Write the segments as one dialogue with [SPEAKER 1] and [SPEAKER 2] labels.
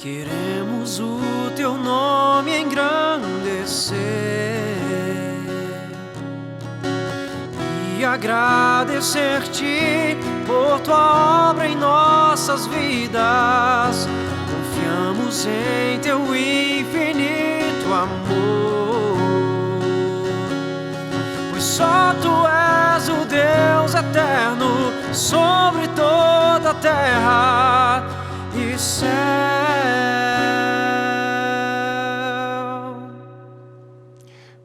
[SPEAKER 1] Queremos o teu nome engrandecer e agradecer-te por tua obra em nossas vidas. Confiamos em teu infinito amor, pois só tu és o Deus eterno sobre toda a terra e céu.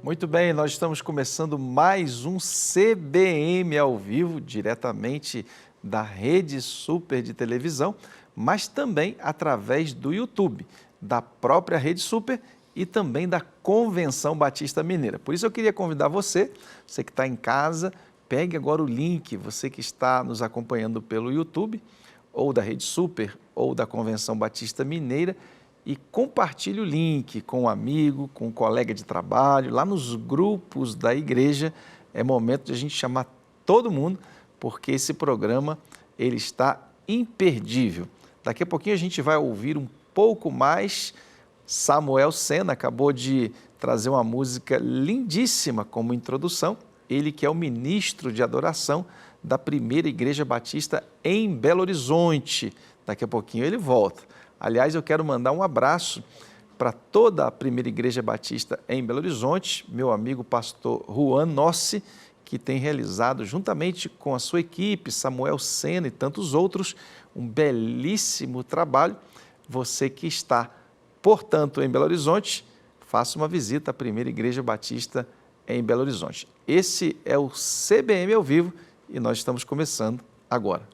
[SPEAKER 2] Muito bem, nós estamos começando mais um CBM ao vivo, diretamente da Rede Super de televisão, mas também através do YouTube, da própria Rede Super e também da Convenção Batista Mineira. Por isso eu queria convidar você que está em casa, pegue agora o link, você que está nos acompanhando pelo YouTube, ou da Rede Super, ou da Convenção Batista Mineira, e compartilhe o link com um amigo, com um colega de trabalho, lá nos grupos da igreja. É momento de a gente chamar todo mundo, porque esse programa ele está imperdível. Daqui a pouquinho a gente vai ouvir um pouco mais. Samuel Sena acabou de trazer uma música lindíssima como introdução, ele que é o ministro de adoração da Primeira Igreja Batista em Belo Horizonte. Daqui a pouquinho ele volta. Aliás, eu quero mandar um abraço para toda a Primeira Igreja Batista em Belo Horizonte, meu amigo pastor Juan Nossi, que tem realizado, juntamente com a sua equipe, Samuel Sena e tantos outros, um belíssimo trabalho. Você que está, portanto, em Belo Horizonte, faça uma visita à Primeira Igreja Batista em Belo Horizonte. Esse é o CBM ao vivo e nós estamos começando agora.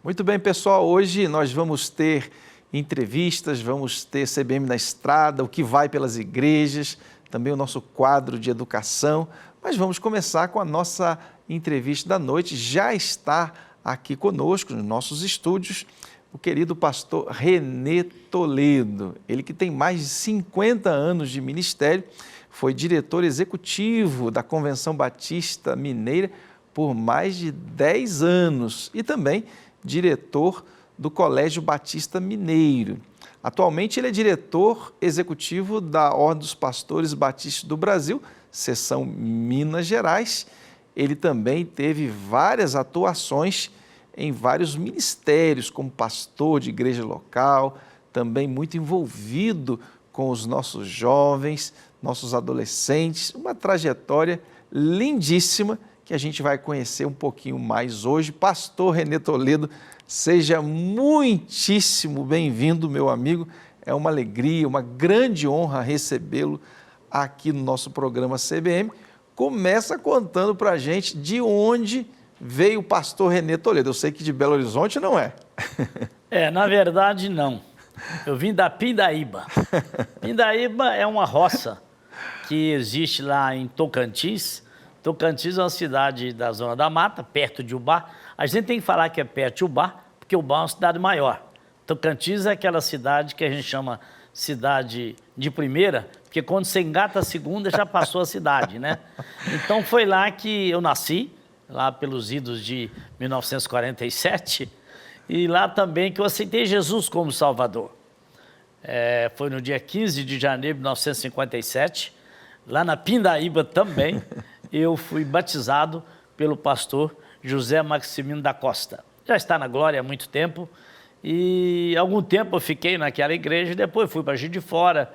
[SPEAKER 2] Muito bem, pessoal, hoje nós vamos ter entrevistas, vamos ter CBM na estrada, o que vai pelas igrejas, também o nosso quadro de educação, mas vamos começar com a nossa entrevista da noite. Já está aqui conosco, nos nossos estúdios, o querido pastor Renê Toledo, ele que tem mais de 50 anos de ministério, foi diretor executivo da Convenção Batista Mineira por mais de 10 anos e também diretor do Colégio Batista Mineiro. Atualmente ele é diretor executivo da Ordem dos Pastores Batistas do Brasil, seção Minas Gerais. Ele também teve várias atuações em vários ministérios, como pastor de igreja local, também muito envolvido com os nossos jovens, nossos adolescentes, uma trajetória lindíssima que a gente vai conhecer um pouquinho mais hoje. Pastor Renê Toledo, seja muitíssimo bem-vindo, meu amigo. É uma alegria, uma grande honra recebê-lo aqui no nosso programa CBM. Começa contando para a gente de onde veio o pastor Renê Toledo. Eu sei que de Belo Horizonte não é.
[SPEAKER 3] Na verdade não. Eu vim da Pindaíba. Pindaíba é uma roça que existe lá em Tocantins. Tocantins é uma cidade da Zona da Mata, perto de Ubá. A gente tem que falar que é perto de Ubá, porque Ubá é uma cidade maior. Tocantins é aquela cidade que a gente chama cidade de primeira, porque quando você engata a segunda, já passou a cidade, né? Então foi lá que eu nasci, lá pelos idos de 1947, e lá também que eu aceitei Jesus como Salvador. Foi no dia 15 de janeiro de 1957, lá na Pindaíba também, eu fui batizado pelo pastor José Maximino da Costa. Já está na glória há muito tempo e algum tempo eu fiquei naquela igreja, depois fui para Juiz de Fora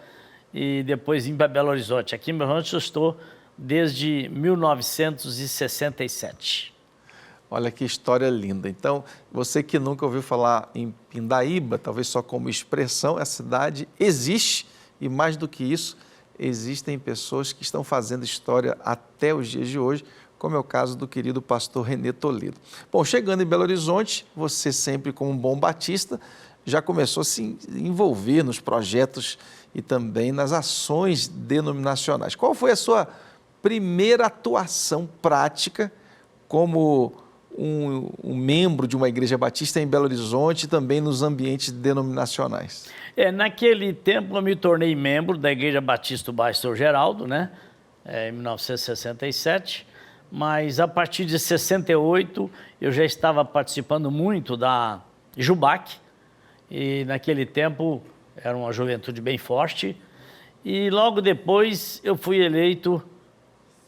[SPEAKER 3] e depois vim para Belo Horizonte. Aqui em Belo Horizonte eu estou desde 1967.
[SPEAKER 2] Olha que história linda. Então, você que nunca ouviu falar em Pindaíba, talvez só como expressão, a cidade existe e mais do que isso, existem pessoas que estão fazendo história até os dias de hoje, como é o caso do querido pastor Renê Toledo. Bom, chegando em Belo Horizonte, você sempre como um bom batista, já começou a se envolver nos projetos e também nas ações denominacionais. Qual foi a sua primeira atuação prática como um membro de uma igreja batista em Belo Horizonte e também nos ambientes denominacionais?
[SPEAKER 3] Naquele tempo eu me tornei membro da Igreja Batista do Bairro São Geraldo, né? Em 1967, mas a partir de 68 eu já estava participando muito da Jubac, e naquele tempo era uma juventude bem forte, e logo depois eu fui eleito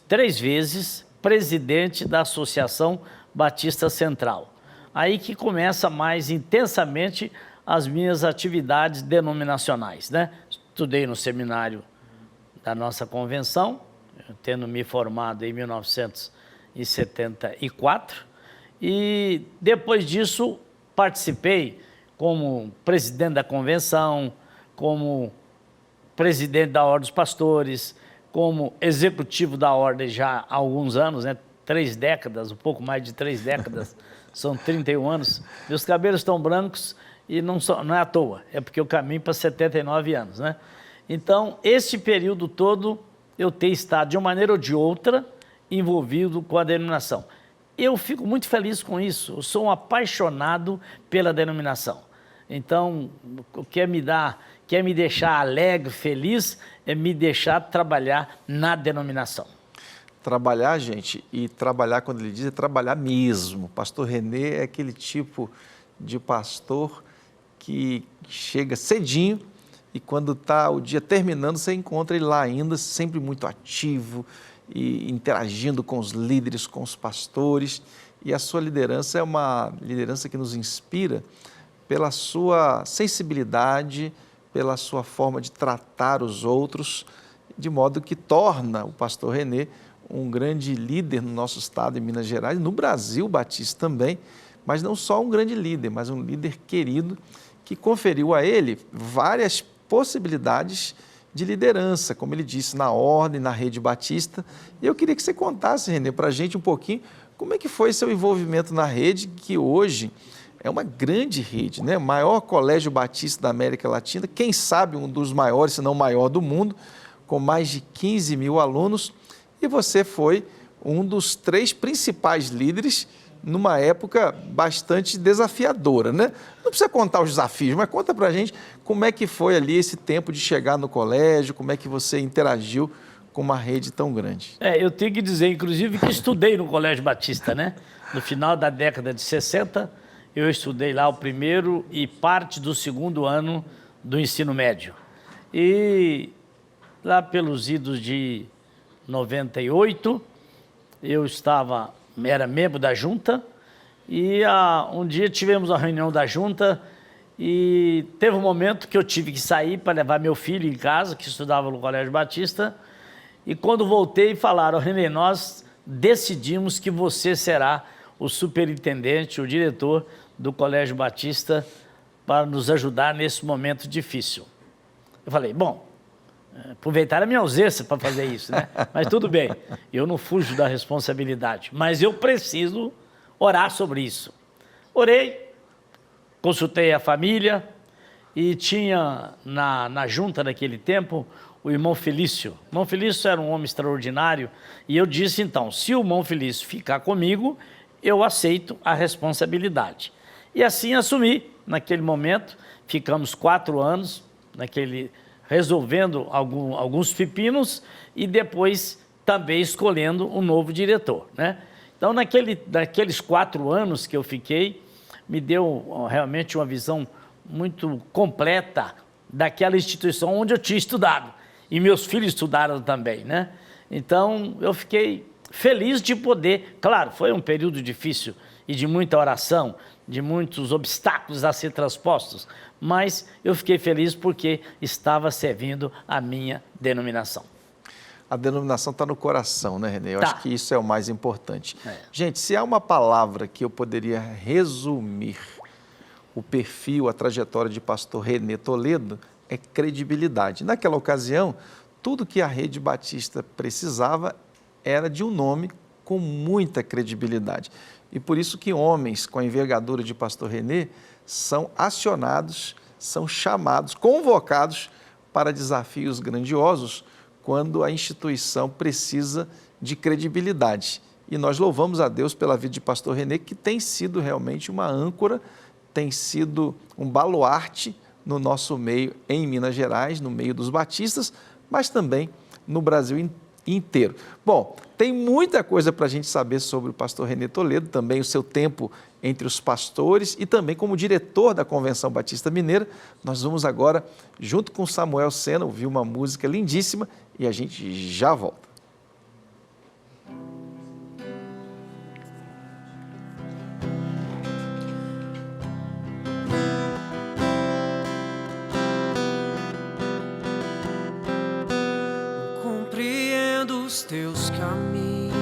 [SPEAKER 3] 3 vezes presidente da Associação Batista Central. Aí que começa mais intensamente as minhas atividades denominacionais, né? Estudei no seminário da nossa convenção, tendo me formado em 1974, e depois disso participei como presidente da convenção, como presidente da Ordem dos Pastores, como executivo da Ordem já há alguns anos, né? 3 décadas, um pouco mais de 3 décadas, são 31 anos. Meus cabelos estão brancos e não é à toa, é porque eu caminho para 79 anos, né? Então, esse período todo, eu tenho estado, de uma maneira ou de outra, envolvido com a denominação. Eu fico muito feliz com isso, eu sou um apaixonado pela denominação. Então, o que quer me deixar alegre, feliz, é me deixar trabalhar na denominação.
[SPEAKER 2] Trabalhar, gente, e trabalhar, quando ele diz, é trabalhar mesmo. Pastor Renê é aquele tipo de pastor que chega cedinho e quando está o dia terminando, você encontra ele lá ainda, sempre muito ativo e interagindo com os líderes, com os pastores. E a sua liderança é uma liderança que nos inspira pela sua sensibilidade, pela sua forma de tratar os outros, de modo que torna o pastor Renê um grande líder no nosso estado, em Minas Gerais, no Brasil Batista também, mas não só um grande líder, mas um líder querido que conferiu a ele várias possibilidades de liderança, como ele disse, na Ordem, na Rede Batista. E eu queria que você contasse, Renê, para a gente um pouquinho como é que foi seu envolvimento na rede, que hoje é uma grande rede, né? Maior colégio batista da América Latina, quem sabe um dos maiores, se não o maior do mundo, com mais de 15 mil alunos. E você foi um dos 3 principais líderes numa época bastante desafiadora, né? Não precisa contar os desafios, mas conta pra gente como é que foi ali esse tempo de chegar no colégio, como é que você interagiu com uma rede tão grande.
[SPEAKER 3] Eu tenho que dizer, inclusive, que estudei no Colégio Batista, né? No final da década de 60, eu estudei lá o primeiro e parte do 2º ano do ensino médio. E lá pelos idos de 98, eu era membro da junta e um dia tivemos uma reunião da junta e teve um momento que eu tive que sair para levar meu filho em casa, que estudava no Colégio Batista, e quando voltei falaram: Renê, nós decidimos que você será o superintendente, o diretor do Colégio Batista para nos ajudar nesse momento difícil. Eu falei, bom, aproveitaram a minha ausência para fazer isso, né? Mas tudo bem, eu não fujo da responsabilidade, mas eu preciso orar sobre isso. Orei, consultei a família e tinha na junta naquele tempo o irmão Felício. O irmão Felício era um homem extraordinário e eu disse então, se o irmão Felício ficar comigo, eu aceito a responsabilidade. E assim assumi naquele momento, ficamos 4 anos resolvendo alguns pepinos e depois também escolhendo um novo diretor, né? Então, naqueles 4 anos que eu fiquei, me deu realmente uma visão muito completa daquela instituição onde eu tinha estudado. E meus filhos estudaram também, né? Então, eu fiquei feliz de poder... Claro, foi um período difícil e de muita oração, de muitos obstáculos a ser transpostos, mas eu fiquei feliz porque estava servindo a minha denominação.
[SPEAKER 2] A denominação está no coração, né, Renê? Eu
[SPEAKER 3] Tá.
[SPEAKER 2] acho que isso é o mais importante. Gente, se há uma palavra que eu poderia resumir o perfil, a trajetória de pastor Renê Toledo, é credibilidade. Naquela ocasião, tudo que a Rede Batista precisava era de um nome com muita credibilidade. E por isso que homens com a envergadura de pastor Renê são acionados, são chamados, convocados para desafios grandiosos quando a instituição precisa de credibilidade. E nós louvamos a Deus pela vida de pastor Renê, que tem sido realmente uma âncora, tem sido um baluarte no nosso meio em Minas Gerais, no meio dos batistas, mas também no Brasil inteiro. Bom, tem muita coisa para a gente saber sobre o pastor Renê Toledo, também o seu tempo entre os pastores e também como diretor da Convenção Batista Mineira. Nós vamos agora, junto com Samuel Sena, ouvir uma música lindíssima e a gente já volta.
[SPEAKER 1] Compreendo os teus caminhos,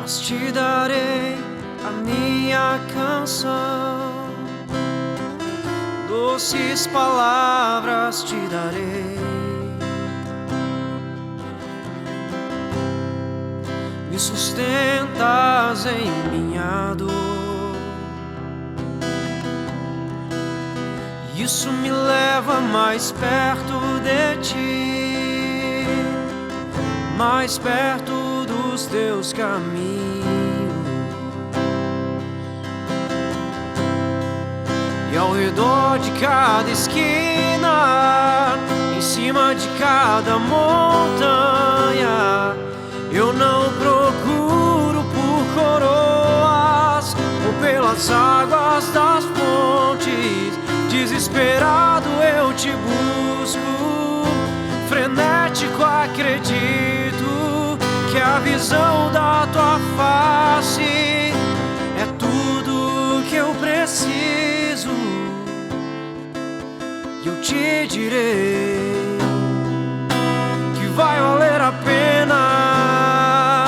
[SPEAKER 1] mas te darei a minha canção, doces palavras te darei. Me sustentas em minha dor, isso me leva mais perto de ti, mais perto dos teus caminhos. E ao redor de cada esquina, em cima de cada montanha, eu não procuro por coroas ou pelas águas das fontes. Desesperado eu te busco, frenético acredito que a visão da tua face é tudo que eu preciso. E eu te direi que vai valer a pena,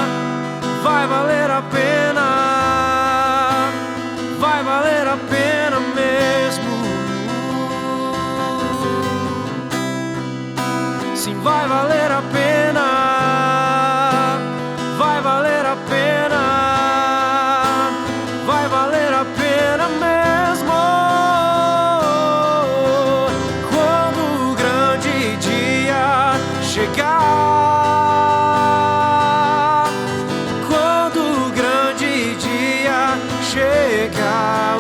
[SPEAKER 1] vai valer a pena, vai valer a pena mesmo. Sim, vai valer a pena, vai valer a pena, vai valer a pena mesmo. Quando o grande dia chegar, quando o grande dia chegar,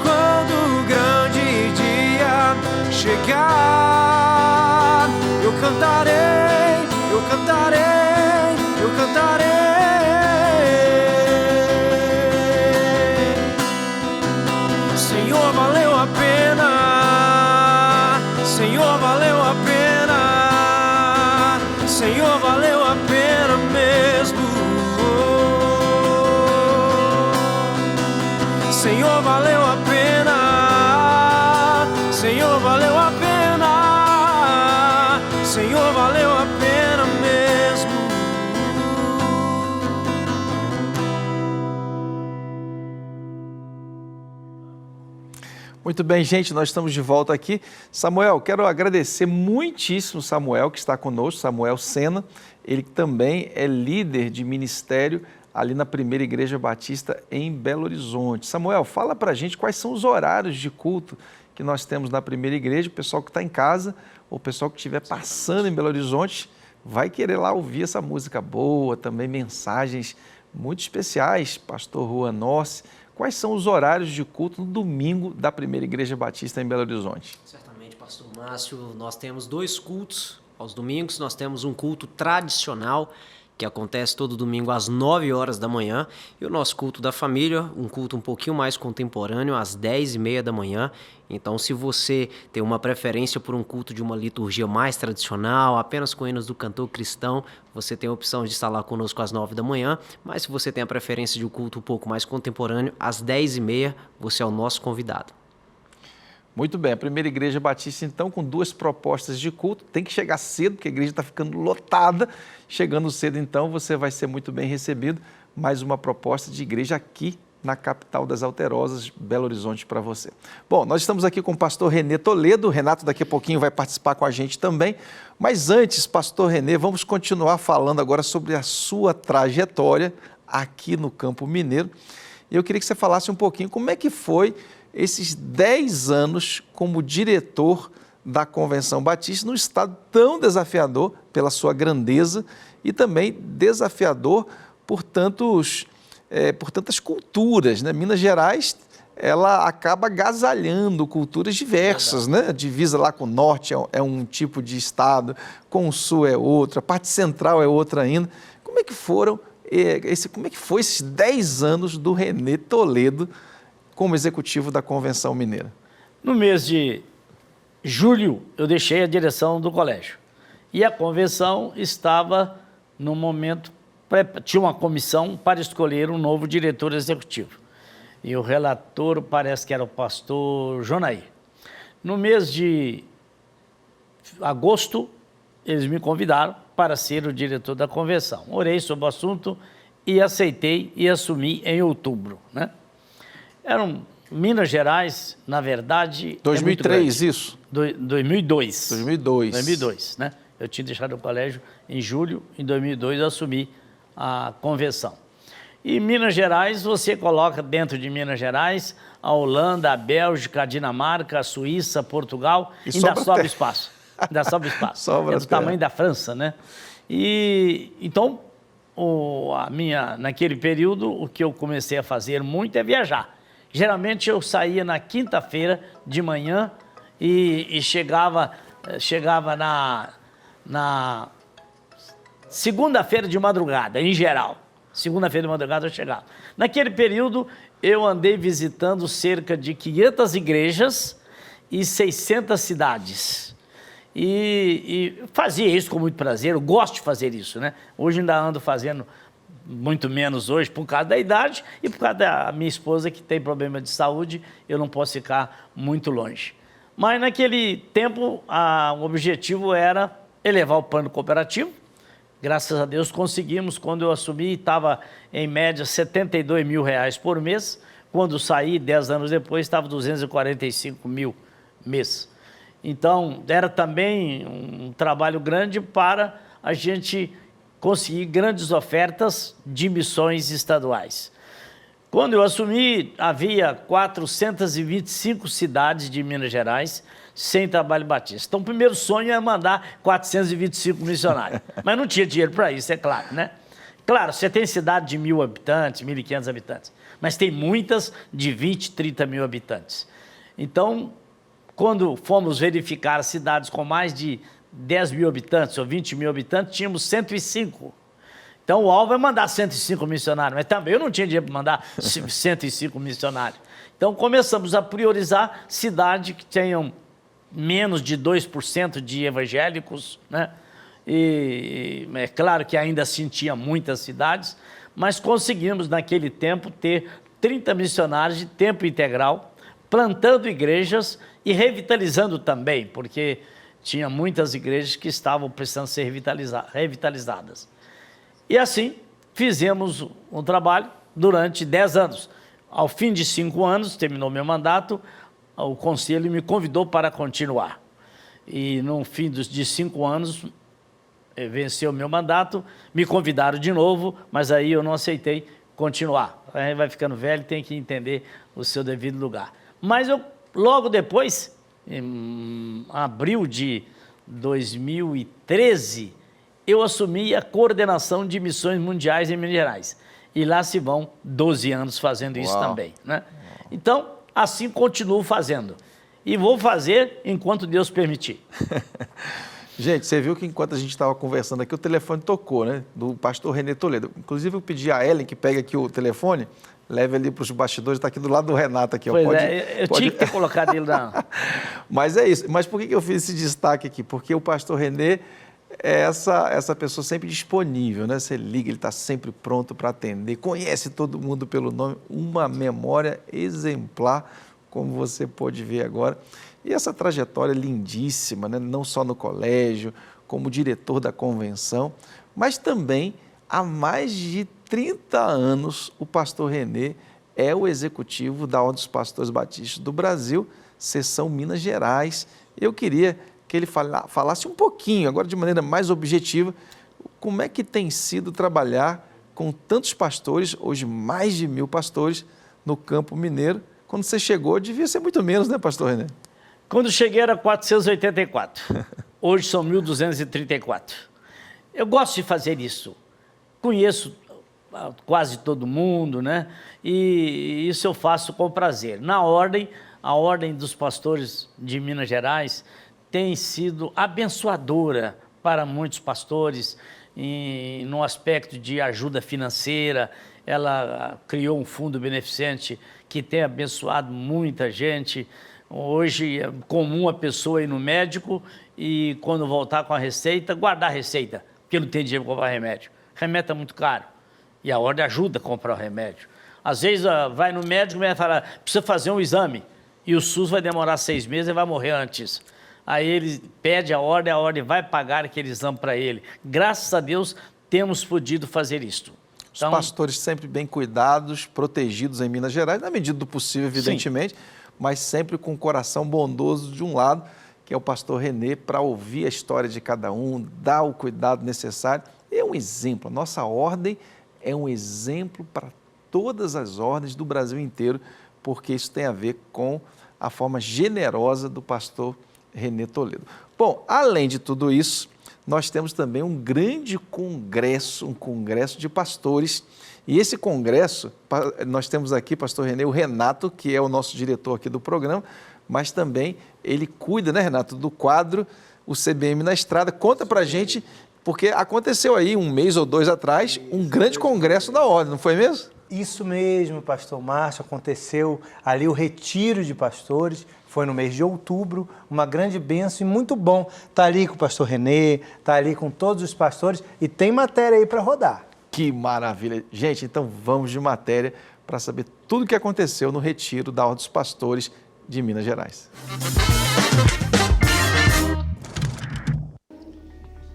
[SPEAKER 1] quando o grande dia chegar, eu cantarei, eu cantarei, eu cantarei. Senhor, valeu a pena, Senhor, valeu a pena, Senhor, valeu a pena mesmo. Senhor, valeu a pena, Senhor, valeu a pena, Senhor, valeu a pena mesmo.
[SPEAKER 2] Muito bem, gente, nós estamos de volta aqui. Samuel, quero agradecer muitíssimo Samuel, que está conosco, Samuel Sena, ele também é líder de ministério ali na Primeira Igreja Batista em Belo Horizonte. Samuel, fala para a gente quais são os horários de culto que nós temos na Primeira Igreja. O pessoal que está em casa, ou o pessoal que estiver passando em Belo Horizonte, vai querer lá ouvir essa música boa, também mensagens muito especiais, pastor Juan Nossi. Quais são os horários de culto no domingo da Primeira Igreja Batista em Belo Horizonte?
[SPEAKER 4] Certamente, pastor Márcio, nós temos 2 cultos aos domingos. Nós temos um culto tradicional, que acontece todo domingo às 9 horas da manhã, e o nosso culto da família, um culto um pouquinho mais contemporâneo, às 10h30 da manhã. Então, se você tem uma preferência por um culto de uma liturgia mais tradicional, apenas com hinos do cantor cristão, você tem a opção de estar lá conosco às 9 da manhã, mas se você tem a preferência de um culto um pouco mais contemporâneo, às 10h30, você é o nosso convidado.
[SPEAKER 2] Muito bem, a Primeira Igreja Batista, então, com 2 propostas de culto, tem que chegar cedo, porque a igreja está ficando lotada. Chegando cedo, então, você vai ser muito bem recebido. Mais uma proposta de igreja aqui na capital das Alterosas, Belo Horizonte, para você. Bom, nós estamos aqui com o pastor Renê Toledo. O Renato daqui a pouquinho vai participar com a gente também. Mas antes, pastor Renê, vamos continuar falando agora sobre a sua trajetória aqui no Campo Mineiro. E eu queria que você falasse um pouquinho como é que foi esses 10 anos como diretor da Convenção Batista, num estado tão desafiador pela sua grandeza e também desafiador por tantos por tantas culturas, né? Minas Gerais, ela acaba agasalhando culturas diversas, né? A divisa lá com o norte é um tipo de estado, com o sul é outra, a parte central é outra ainda. Como é que foi esses 10 anos do Renê Toledo como executivo da Convenção Mineira?
[SPEAKER 3] No mês de julho, eu deixei a direção do colégio. E a convenção estava, no momento, tinha uma comissão para escolher um novo diretor executivo. E o relator parece que era o pastor Jonaí. No mês de agosto, eles me convidaram para ser o diretor da convenção. Orei sobre o assunto e aceitei e assumi em outubro, né? Minas Gerais, na verdade...
[SPEAKER 2] 2003, isso?
[SPEAKER 3] 2002.
[SPEAKER 2] 2002.
[SPEAKER 3] 2002, né? Eu tinha deixado o colégio em julho, em 2002 eu assumi a convenção. E Minas Gerais, você coloca dentro de Minas Gerais a Holanda, a Bélgica, a Dinamarca, a Suíça, Portugal, ainda sobra espaço. Ainda sobra espaço.
[SPEAKER 2] Sobra
[SPEAKER 3] é do tamanho da França, né? E então, naquele período, o que eu comecei a fazer muito é viajar. Geralmente eu saía na quinta-feira de manhã e chegava na segunda-feira de madrugada, em geral. Segunda-feira de madrugada eu chegava. Naquele período, eu andei visitando cerca de 500 igrejas e 600 cidades. E fazia isso com muito prazer, eu gosto de fazer isso, né? Hoje ainda ando fazendo muito menos hoje por causa da idade e por causa da minha esposa que tem problema de saúde, eu não posso ficar muito longe. Mas naquele tempo, o objetivo era elevar o plano cooperativo. Graças a Deus conseguimos. Quando eu assumi, estava em média R$72 mil por mês. Quando saí, 10 anos depois, estava 245 mil mês. Então, era também um trabalho grande para a gente conseguir grandes ofertas de missões estaduais. Quando eu assumi, havia 425 cidades de Minas Gerais sem trabalho batista. Então, o primeiro sonho era mandar 425 missionários. Mas não tinha dinheiro para isso, é claro, né? Claro, você tem cidade de 1.000 habitantes, 1.500 habitantes, mas tem muitas de 20, 30 mil habitantes. Então, quando fomos verificar cidades com mais de 10 mil habitantes ou 20 mil habitantes, tínhamos 105. Então, o alvo é mandar 105 missionários, mas também eu não tinha dinheiro para mandar 105 missionários. Então, começamos a priorizar cidades que tenham menos de 2% de evangélicos, né? E é claro que ainda assim tinha muitas cidades, mas conseguimos, naquele tempo, ter 30 missionários de tempo integral, plantando igrejas e revitalizando também, porque tinha muitas igrejas que estavam precisando ser revitalizadas. E assim, fizemos um trabalho durante 10 anos. Ao fim de 5 anos, terminou meu mandato, o conselho me convidou para continuar. E no fim de 5 anos, venceu o meu mandato, me convidaram de novo, mas aí eu não aceitei continuar. Aí vai ficando velho, tem que entender o seu devido lugar. Mas eu, logo depois, em abril de 2013, eu assumi a coordenação de missões mundiais em Minas Gerais. E lá se vão 12 anos fazendo isso também, né? Então, assim continuo fazendo. E vou fazer enquanto Deus permitir.
[SPEAKER 2] Gente, você viu que enquanto a gente estava conversando aqui, o telefone tocou, né? Do pastor Renê Toledo. Inclusive, eu pedi a Ellen que pegue aqui o telefone, leve ali para os bastidores, está aqui do lado do Renato aqui.
[SPEAKER 3] Pois eu tinha que ter colocado ele na...
[SPEAKER 2] Mas é isso. Mas por que eu fiz esse destaque aqui? Porque o pastor Renê é essa pessoa sempre disponível, né? Você liga, ele está sempre pronto para atender, conhece todo mundo pelo nome, uma memória exemplar, como você pôde ver agora. E essa trajetória lindíssima, né? Não só no colégio, como diretor da convenção, mas também há mais de 30 anos o pastor Renê é o executivo da Ordem dos Pastores Batistas do Brasil, seção Minas Gerais. Eu queria que ele falasse um pouquinho, agora de maneira mais objetiva, como é que tem sido trabalhar com tantos pastores, hoje mais de 1.000 pastores, no campo mineiro. Quando você chegou, devia ser muito menos, né, pastor Renê?
[SPEAKER 3] Quando cheguei era 484, hoje são 1.234. Eu gosto de fazer isso. Conheço quase todo mundo, né? E isso eu faço com prazer. A Ordem dos Pastores de Minas Gerais tem sido abençoadora para muitos pastores no aspecto de ajuda financeira. Ela criou um fundo beneficente que tem abençoado muita gente. Hoje é comum a pessoa ir no médico e, quando voltar com a receita, guardar a receita, porque não tem dinheiro para comprar remédio. Remédio está muito caro e a Ordem ajuda a comprar o remédio. Às vezes vai no médico e vai falar, precisa fazer um exame, e o SUS vai demorar 6 meses e vai morrer antes. Aí ele pede a Ordem vai pagar aquele exame para ele. Graças a Deus temos podido fazer isto.
[SPEAKER 2] Os pastores sempre bem cuidados, protegidos em Minas Gerais, na medida do possível, evidentemente, sim, mas sempre com o coração bondoso de um lado, que é o pastor Renê, para ouvir a história de cada um, dar o cuidado necessário. É um exemplo, a nossa ordem é um exemplo para todas as ordens do Brasil inteiro, porque isso tem a ver com a forma generosa do pastor Renê Toledo. Bom, além de tudo isso, nós temos também um grande congresso, um congresso de pastores. E esse congresso, nós temos aqui, pastor Renê, o Renato, que é o nosso diretor aqui do programa, mas também ele cuida, né, Renato, do quadro, o CBM na Estrada. Conta pra gente, porque aconteceu aí 1 mês ou 2 atrás, um grande congresso da Ordem, não foi mesmo?
[SPEAKER 5] Isso mesmo, pastor Márcio, aconteceu ali o retiro de pastores, foi no mês de outubro, uma grande bênção e muito bom. Está ali com o pastor Renê, está ali com todos os pastores e tem matéria aí para rodar.
[SPEAKER 2] Que maravilha! Gente, então vamos de matéria para saber tudo o que aconteceu no retiro da Ordem dos Pastores de Minas Gerais.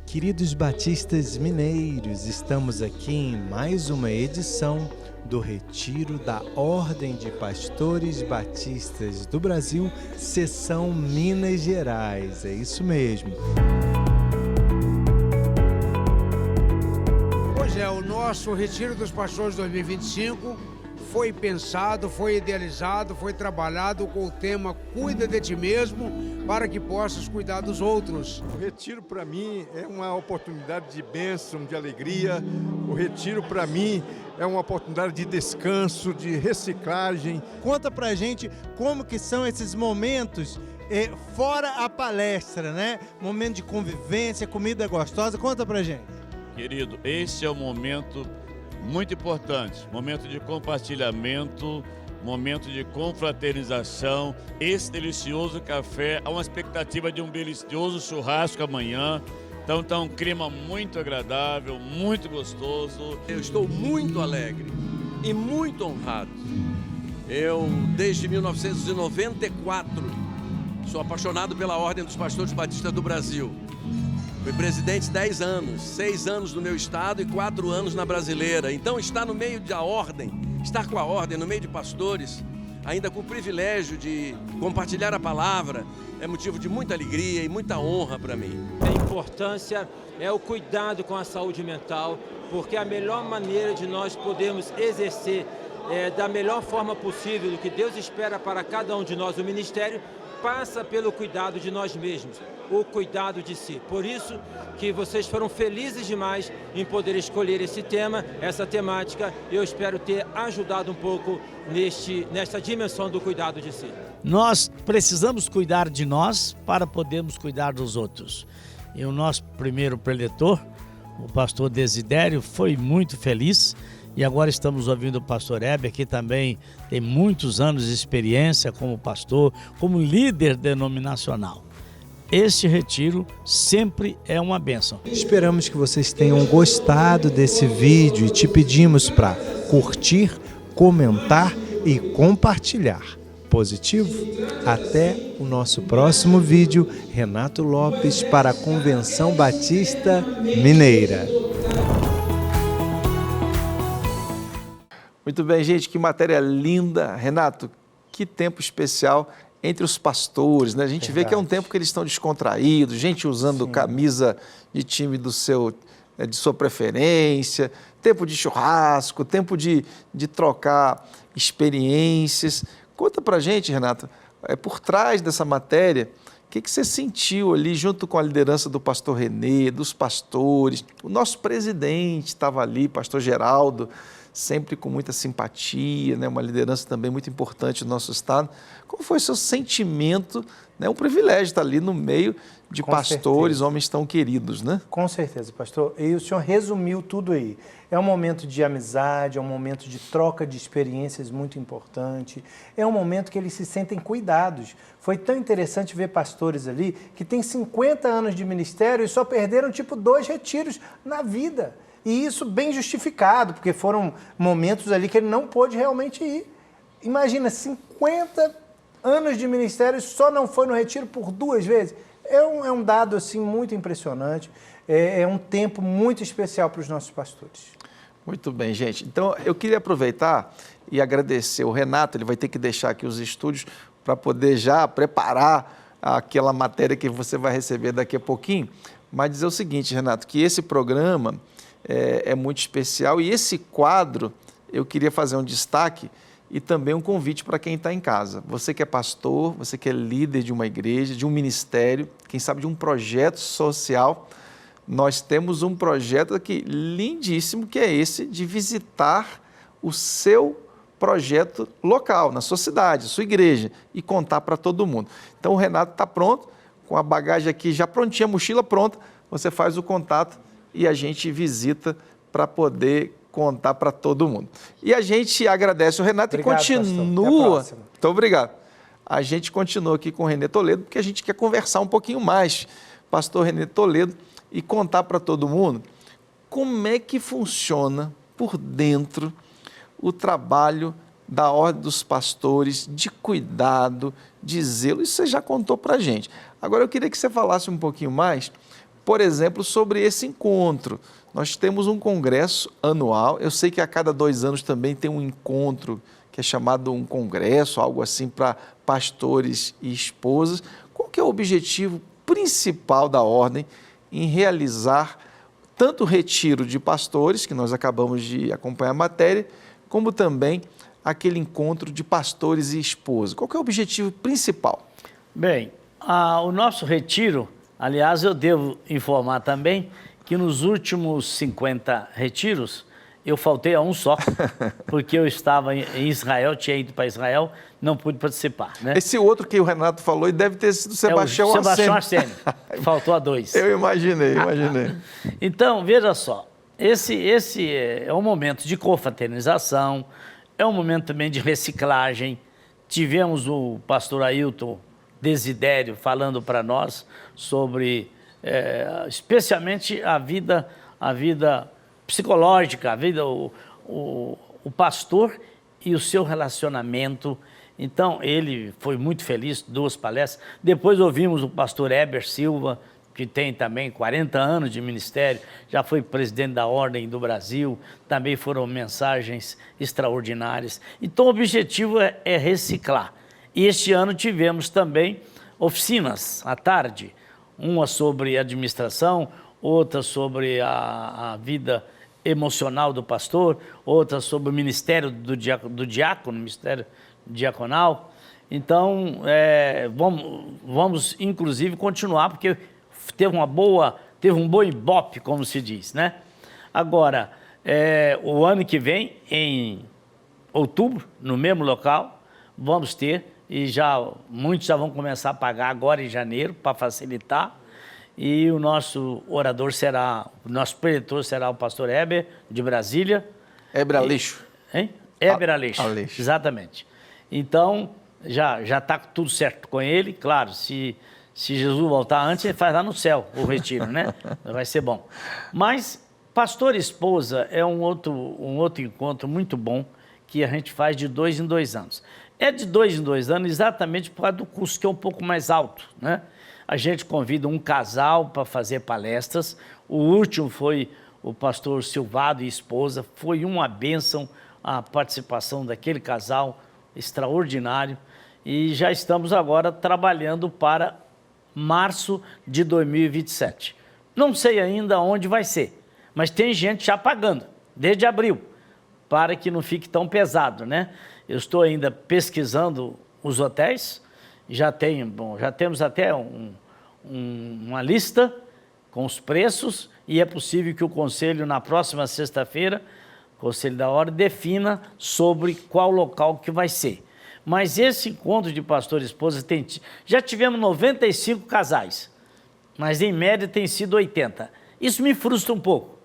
[SPEAKER 5] Queridos batistas mineiros, estamos aqui em mais uma edição do Retiro da Ordem de Pastores Batistas do Brasil, seção Minas Gerais. É isso mesmo.
[SPEAKER 6] Pois é, o nosso Retiro dos Pastores 2025 foi pensado, foi idealizado, foi trabalhado com o tema Cuida de ti mesmo para que possas cuidar dos outros.
[SPEAKER 7] O retiro para mim é uma oportunidade de bênção, de alegria. O retiro para mim é uma oportunidade de descanso, de reciclagem.
[SPEAKER 5] Conta pra gente como que são esses momentos fora a palestra, né? Momento de convivência, comida gostosa. Conta pra gente.
[SPEAKER 8] Querido, esse é um momento muito importante, momento de compartilhamento, momento de confraternização, esse delicioso café, há uma expectativa de um delicioso churrasco amanhã. Então está um clima muito agradável, muito gostoso.
[SPEAKER 9] Eu estou muito alegre e muito honrado. Eu, desde 1994, sou apaixonado pela Ordem dos Pastores Batistas do Brasil. Fui presidente 10 anos, 6 anos no meu estado e 4 anos na brasileira. Então estar no meio da ordem, estar com a ordem, no meio de pastores, ainda com o privilégio de compartilhar a palavra, é motivo de muita alegria e muita honra para mim.
[SPEAKER 10] A importância é o cuidado com a saúde mental, porque a melhor maneira de nós podermos exercer da melhor forma possível o que Deus espera para cada um de nós, o ministério, passa pelo cuidado de nós mesmos, o cuidado de si. Por isso que vocês foram felizes demais em poder escolher esse tema, essa temática, e eu espero ter ajudado um pouco nesta dimensão do cuidado de si.
[SPEAKER 3] Nós precisamos cuidar de nós para podermos cuidar dos outros. E o nosso primeiro preletor, o pastor Desidério, foi muito feliz. E agora estamos ouvindo o pastor Heber, que também tem muitos anos de experiência como pastor, como líder denominacional. Este retiro sempre é uma bênção.
[SPEAKER 5] Esperamos que vocês tenham gostado desse vídeo e te pedimos para curtir, comentar e compartilhar. Positivo? Até o nosso próximo vídeo. Renato Lopes para a Convenção Batista Mineira.
[SPEAKER 2] Muito bem, gente, que matéria linda. Renato, que tempo especial entre os pastores, né? A gente vê que é um tempo que eles estão descontraídos, gente usando camisa de time de sua preferência, tempo de churrasco, tempo de trocar experiências. Conta pra gente, Renato, por trás dessa matéria, que você sentiu ali junto com a liderança do pastor Renê, dos pastores? O nosso presidente estava ali, pastor Geraldo, sempre com muita simpatia, né? Uma liderança também muito importante do nosso estado. Qual foi o seu sentimento? É um privilégio estar ali no meio de pastores, homens tão queridos, né?
[SPEAKER 5] Com certeza, pastor. E o senhor resumiu tudo aí. É um momento de amizade, é um momento de troca de experiências muito importante, é um momento que eles se sentem cuidados. Foi tão interessante ver pastores ali que têm 50 anos de ministério e só perderam tipo 2 retiros na vida. E isso bem justificado, porque foram momentos ali que ele não pôde realmente ir. Imagina, 50 anos de ministério e só não foi no retiro por 2 vezes. É um dado assim muito impressionante, é um tempo muito especial para os nossos pastores.
[SPEAKER 2] Muito bem, gente. Então, eu queria aproveitar e agradecer o Renato, ele vai ter que deixar aqui os estúdios para poder já preparar aquela matéria que você vai receber daqui a pouquinho, mas dizer o seguinte, Renato, que esse programa é muito especial e esse quadro, eu queria fazer um destaque e também um convite para quem está em casa. Você que é pastor, você que é líder de uma igreja, de um ministério, quem sabe de um projeto social, nós temos um projeto aqui lindíssimo, que é esse de visitar o seu projeto local, na sua cidade, sua igreja, e contar para todo mundo. Então o Renato está pronto, com a bagagem aqui já prontinha, a mochila pronta, você faz o contato e a gente visita para poder contar para todo mundo. E a gente agradece o Renato. Obrigado, e continua... Muito obrigado. A gente continua aqui com o Renê Toledo, porque a gente quer conversar um pouquinho mais, pastor Renê Toledo, e contar para todo mundo como é que funciona por dentro o trabalho da Ordem dos Pastores, de cuidado, de zelo. Isso você já contou para a gente. Agora eu queria que você falasse um pouquinho mais, por exemplo, sobre esse encontro. Nós temos um congresso anual, eu sei que a cada 2 anos também tem um encontro que é chamado um congresso, algo assim para pastores e esposas. Qual que é o objetivo principal da Ordem em realizar tanto o retiro de pastores, que nós acabamos de acompanhar a matéria, como também aquele encontro de pastores e esposas? Qual que é o objetivo principal?
[SPEAKER 3] Bem, o nosso retiro, aliás, eu devo informar também que nos últimos 50 retiros, eu faltei a um só, porque eu estava em Israel, tinha ido para Israel, não pude participar. Né?
[SPEAKER 2] Esse outro que o Renato falou, e deve ter sido Sebastião Assene.
[SPEAKER 3] Sebastião Assene, faltou a 2.
[SPEAKER 2] Eu imaginei.
[SPEAKER 3] Então, veja só, esse é um momento de confraternização, é um momento também de reciclagem. Tivemos o pastor Ailton Desidério falando para nós sobre, especialmente a vida psicológica, o pastor e o seu relacionamento. Então, ele foi muito feliz, 2 palestras. Depois ouvimos o pastor Heber Silva, que tem também 40 anos de ministério, já foi presidente da Ordem do Brasil, também foram mensagens extraordinárias. Então, o objetivo é reciclar. E este ano tivemos também oficinas à tarde, uma sobre administração, outra sobre a vida emocional do pastor, outra sobre o ministério do diácono, ministério diaconal. Então, vamos inclusive continuar, porque teve um bom ibope, como se diz, né? Agora, o ano que vem, em outubro, no mesmo local, vamos ter, e muitos já vão começar a pagar agora em janeiro, para facilitar. E o nosso nosso preletor será o pastor Heber, de Brasília.
[SPEAKER 2] Heber Aleixo.
[SPEAKER 3] Hein? Heber Aleixo, exatamente. Então, já está tudo certo com ele. Claro, se Jesus voltar antes, ele faz lá no céu o retiro, né? Vai ser bom. Mas pastor e esposa é um outro encontro muito bom que a gente faz de 2 em 2 anos. É de 2 em 2 anos exatamente por causa do custo, que é um pouco mais alto, né? A gente convida um casal para fazer palestras. O último foi o pastor Silvado e esposa. Foi uma bênção a participação daquele casal extraordinário. E já estamos agora trabalhando para março de 2027. Não sei ainda onde vai ser, mas tem gente já pagando, desde abril, para que não fique tão pesado, né? Eu estou ainda pesquisando os hotéis já temos até uma lista com os preços e é possível que o Conselho, na próxima sexta-feira, o Conselho da Ordem, defina sobre qual local que vai ser. Mas esse encontro de pastor e esposa já tivemos 95 casais, mas em média tem sido 80. Isso me frustra um pouco,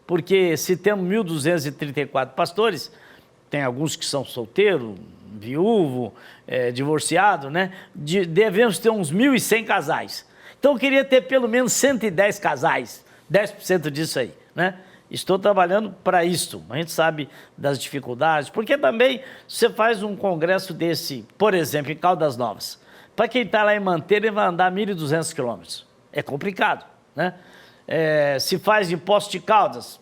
[SPEAKER 3] porque se temos 1.234 pastores, tem alguns que são solteiros, viúvo, divorciado, né? Devemos ter uns 1.100 casais. Então eu queria ter pelo menos 110 casais, 10% disso aí, né? Estou trabalhando para isso. A gente sabe das dificuldades, porque também você faz um congresso desse, por exemplo, em Caldas Novas. Para quem está lá em Manteira, ele vai andar 1.200 quilômetros. É complicado, né? Se faz em Poços de Caldas,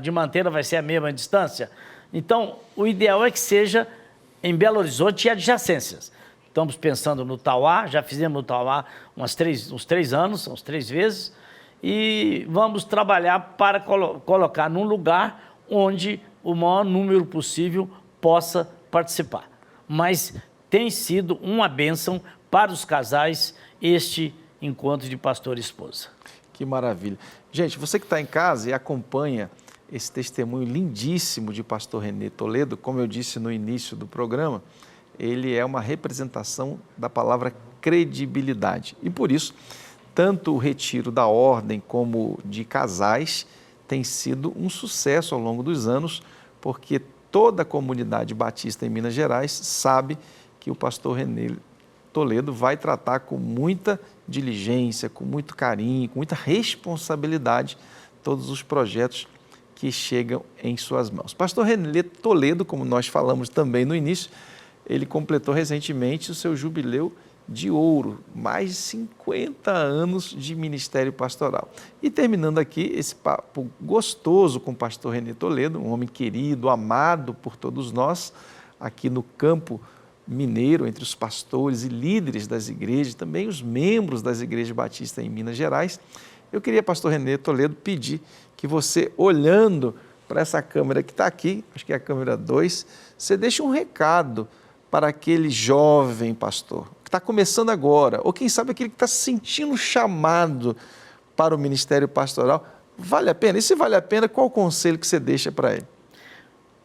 [SPEAKER 3] de Manteira vai ser a mesma distância. Então, o ideal é que seja em Belo Horizonte e adjacências. Estamos pensando no Tauá, já fizemos no Tauá uns 3 anos, uns 3 vezes, e vamos trabalhar para colocar num lugar onde o maior número possível possa participar. Mas tem sido uma bênção para os casais este encontro de pastor e esposa.
[SPEAKER 2] Que maravilha. Gente, você que está em casa e acompanha esse testemunho lindíssimo de pastor Renê Toledo, como eu disse no início do programa, ele é uma representação da palavra credibilidade. E por isso, tanto o retiro da ordem como de casais tem sido um sucesso ao longo dos anos, porque toda a comunidade batista em Minas Gerais sabe que o pastor Renê Toledo vai tratar com muita diligência, com muito carinho, com muita responsabilidade todos os projetos que chegam em suas mãos. Pastor Renê Toledo, como nós falamos também no início, ele completou recentemente o seu jubileu de ouro, mais de 50 anos de ministério pastoral. E terminando aqui esse papo gostoso com o pastor Renê Toledo, um homem querido, amado por todos nós, aqui no campo mineiro, entre os pastores e líderes das igrejas, também os membros das igrejas batistas em Minas Gerais. Eu queria, pastor Renê Toledo, pedir que você, olhando para essa câmera que está aqui, acho que é a câmera 2, você deixe um recado para aquele jovem pastor que está começando agora, ou quem sabe aquele que está se sentindo chamado para o ministério pastoral. Vale a pena? E se vale a pena, qual o conselho que você deixa para ele?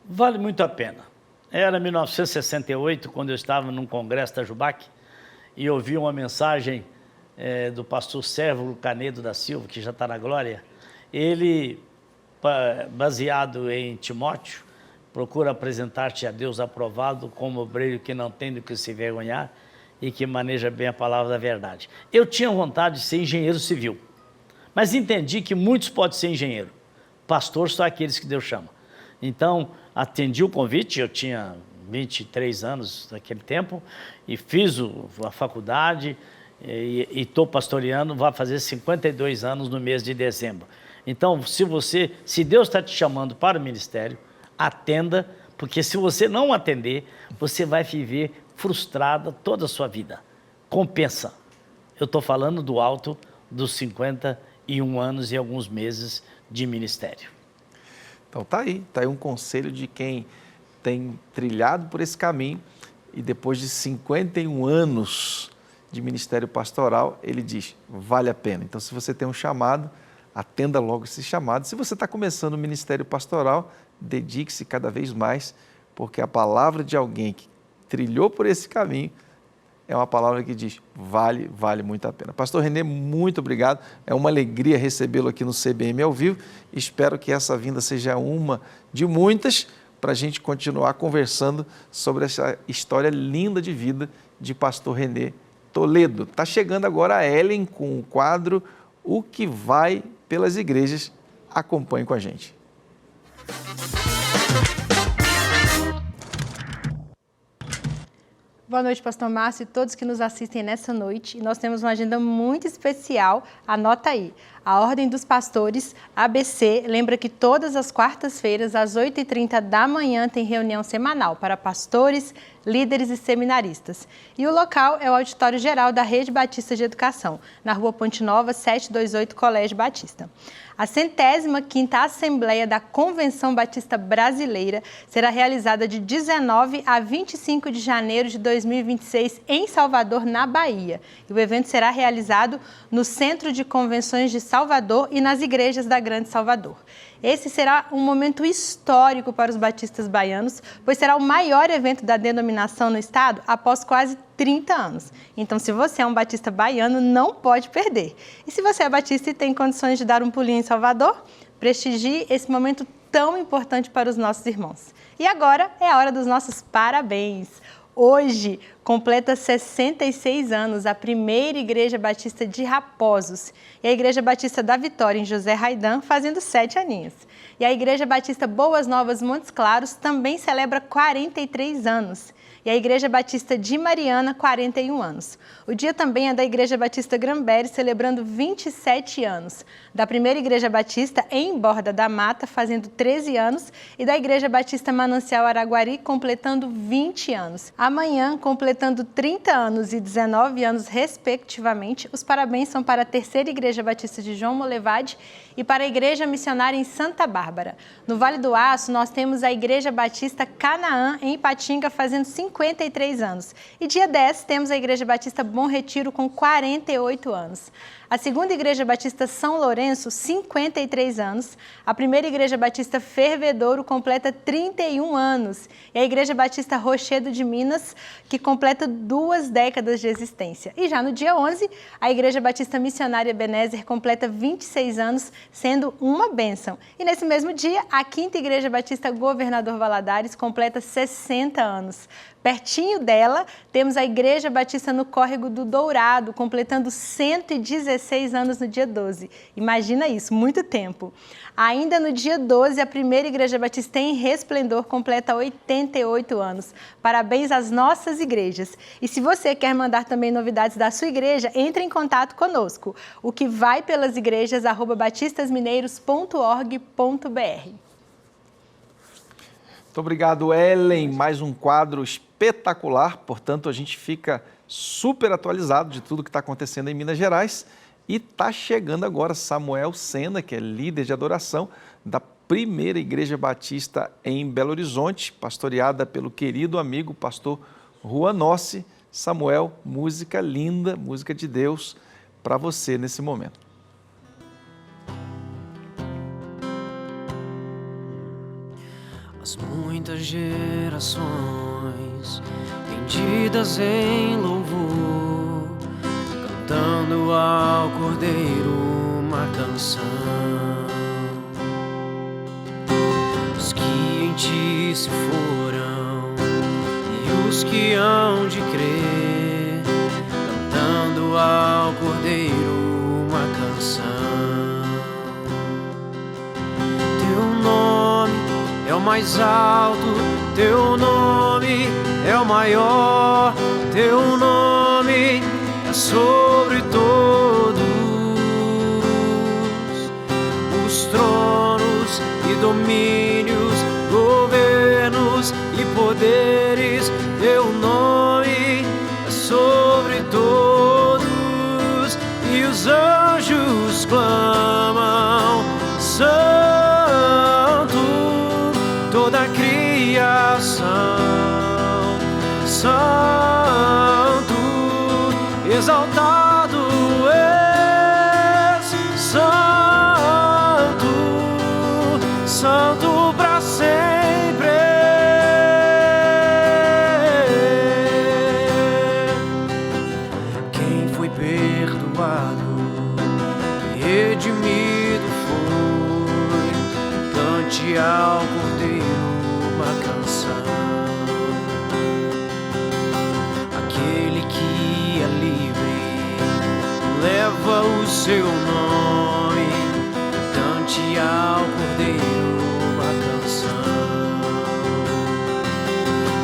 [SPEAKER 3] Vale muito a pena. Era 1968, quando eu estava num congresso da Jubac, e ouvi uma mensagem do pastor Sérvulo Canedo da Silva, que já está na glória. Ele, baseado em Timóteo, procura apresentar-te a Deus aprovado como obreiro que não tem do que se envergonhar e que maneja bem a palavra da verdade. Eu tinha vontade de ser engenheiro civil, mas entendi que muitos podem ser engenheiro. Pastor são aqueles que Deus chama. Então, atendi o convite, eu tinha 23 anos naquele tempo, e fiz a faculdade, e estou pastoreando, vai fazer 52 anos no mês de dezembro. Então, se Deus está te chamando para o ministério, atenda, porque se você não atender, você vai viver frustrada toda a sua vida. Compensa. Eu estou falando do alto dos 51 anos e alguns meses de ministério.
[SPEAKER 2] Então tá aí um conselho de quem tem trilhado por esse caminho e depois de 51 anos de ministério pastoral, ele diz, vale a pena. Então, se você tem um chamado, atenda logo esse chamado. Se você está começando o ministério pastoral, dedique-se cada vez mais, porque a palavra de alguém que trilhou por esse caminho é uma palavra que diz, vale muito a pena. Pastor Renê, muito obrigado. É uma alegria recebê-lo aqui no CBM ao vivo. Espero que essa vinda seja uma de muitas para a gente continuar conversando sobre essa história linda de vida de pastor Renê Toledo. Está chegando agora a Ellen com o quadro O que vai pelas igrejas. Acompanhe com a gente.
[SPEAKER 11] Boa noite, pastor Márcio e todos que nos assistem nessa noite. E nós temos uma agenda muito especial, anota aí. A Ordem dos Pastores, ABC, lembra que todas as quartas-feiras, às 8h30 da manhã, tem reunião semanal para pastores, líderes e seminaristas. E o local é o Auditório Geral da Rede Batista de Educação, na Rua Ponte Nova, 728, Colégio Batista. A 105ª Assembleia da Convenção Batista Brasileira será realizada de 19 a 25 de janeiro de 2026 em Salvador, na Bahia. E o evento será realizado no Centro de Convenções de Salvador e nas igrejas da Grande Salvador. Esse será um momento histórico para os batistas baianos, pois será o maior evento da denominação no estado após quase 30 anos. Então, se você é um batista baiano, não pode perder. E se você é batista e tem condições de dar um pulinho em Salvador, prestigie esse momento tão importante para os nossos irmãos. E agora é a hora dos nossos parabéns. Hoje completa 66 anos a primeira Igreja Batista de Raposos e a Igreja Batista da Vitória, em José Raidan, fazendo 7 aninhos. E a Igreja Batista Boas Novas Montes Claros também celebra 43 anos. E a Igreja Batista de Mariana, 41 anos. O dia também é da Igreja Batista Gramberi, celebrando 27 anos. Da primeira Igreja Batista em Borda da Mata, fazendo 13 anos. E da Igreja Batista Manancial Araguari, completando 20 anos. Amanhã, completando 30 anos e 19 anos, respectivamente, os parabéns são para a terceira Igreja Batista de João Molevade e para a Igreja Missionária em Santa Bárbara. No Vale do Aço, nós temos a Igreja Batista Canaã, em Ipatinga, fazendo 53 anos. E dia 10, temos a Igreja Batista Bom Retiro, com 48 anos. A segunda Igreja Batista São Lourenço, 53 anos. A primeira Igreja Batista Fervedouro completa 31 anos. E a Igreja Batista Rochedo de Minas, que completa 2 décadas de existência. E já no dia 11, a Igreja Batista Missionária Ebenezer completa 26 anos, sendo uma bênção. E nesse mesmo dia, a quinta Igreja Batista Governador Valadares completa 60 anos. Pertinho dela, temos a Igreja Batista no Córrego do Dourado, completando 116 anos no dia 12. Imagina isso, muito tempo. Ainda no dia 12, a primeira Igreja Batista em Resplendor completa 88 anos. Parabéns às nossas igrejas. E se você quer mandar também novidades da sua igreja, entre em contato conosco. O que vai pelas igrejas, @batistasmineiros.org.br.
[SPEAKER 2] Muito obrigado, Ellen. Mais um quadro espetacular. Portanto, a gente fica super atualizado de tudo que está acontecendo em Minas Gerais. E está chegando agora Samuel Sena, que é líder de adoração da primeira Igreja Batista em Belo Horizonte, pastoreada pelo querido amigo pastor Juan Nossi. Samuel, música linda, música de Deus para você nesse momento.
[SPEAKER 1] As muitas gerações rendidas em louvor, cantando ao Cordeiro uma canção. Os que em ti se foram e os que hão de crer, cantando ao Cordeiro uma canção. Teu nome é o mais alto, teu nome é o maior, teu nome é sobre todos os tronos e domínios, governos e poderes, teu nome é sobre todos, e os anjos clamam, toda a criação, santo, exaltado és, santo, santo para sempre. Quem foi perdoado, redimido foi, cante ao Cordeiro uma canção. Aquele que é livre leva o seu nome, cante ao Cordeiro uma canção.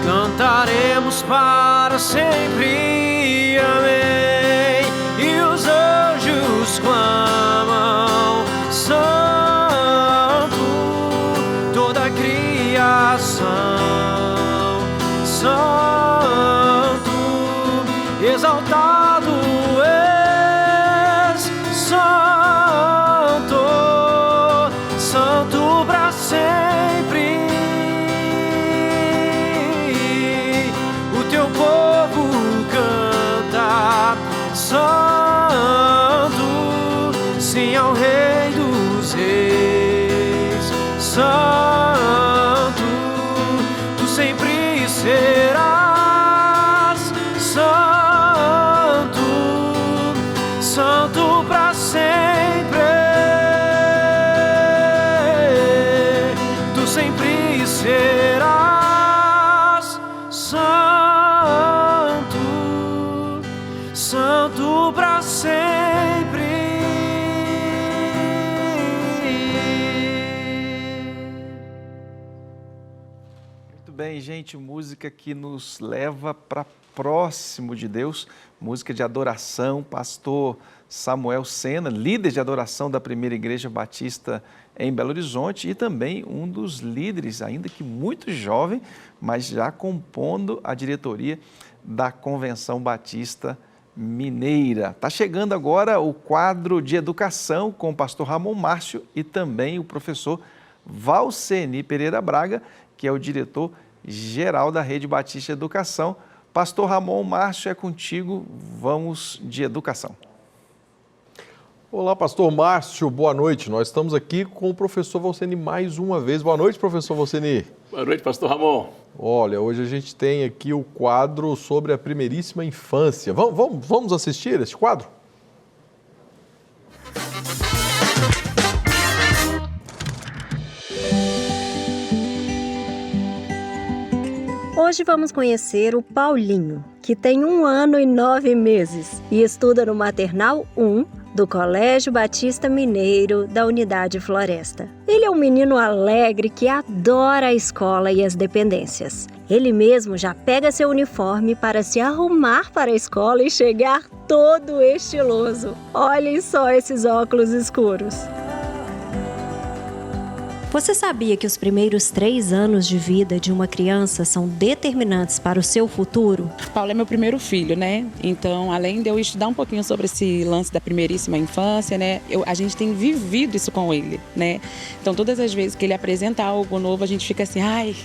[SPEAKER 1] Cantaremos para sempre, amém, e os anjos clamam, exaltado és, santo, santo para sempre. O teu povo canta, santo, sim ao Rei dos Reis, santo, tu sempre serás, santo, santo para sempre, tu sempre serás, santo, santo para sempre.
[SPEAKER 2] Muito bem, gente, música que nos leva para próximo de Deus, música de adoração, pastor Samuel Sena, líder de adoração da Primeira Igreja Batista em Belo Horizonte e também um dos líderes, ainda que muito jovem, mas já compondo a diretoria da Convenção Batista Mineira. Está chegando agora o quadro de educação com o pastor Ramon Márcio e também o professor Valceni Pereira Braga, que é o diretor-geral da Rede Batista de Educação. Pastor Ramon Márcio, é contigo, vamos de educação.
[SPEAKER 12] Olá, pastor Márcio, boa noite. Nós estamos aqui com o professor Valceni mais uma vez. Boa noite, professor Valceni.
[SPEAKER 13] Boa noite, pastor Ramon.
[SPEAKER 12] Olha, hoje a gente tem aqui o quadro sobre a primeiríssima infância. Vamos assistir esse quadro?
[SPEAKER 14] Hoje vamos conhecer o Paulinho, que tem 1 ano e 9 meses e estuda no Maternal 1 do Colégio Batista Mineiro da Unidade Floresta. Ele é um menino alegre que adora a escola e as dependências. Ele mesmo já pega seu uniforme para se arrumar para a escola e chegar todo estiloso. Olhem só esses óculos escuros. Você sabia que os primeiros 3 anos de vida de uma criança são determinantes para o seu futuro?
[SPEAKER 15] Paulo é meu primeiro filho, né? Então, além de eu estudar um pouquinho sobre esse lance da primeiríssima infância, né? A gente tem vivido isso com ele, né? Então, todas as vezes que ele apresenta algo novo, a gente fica assim, ai,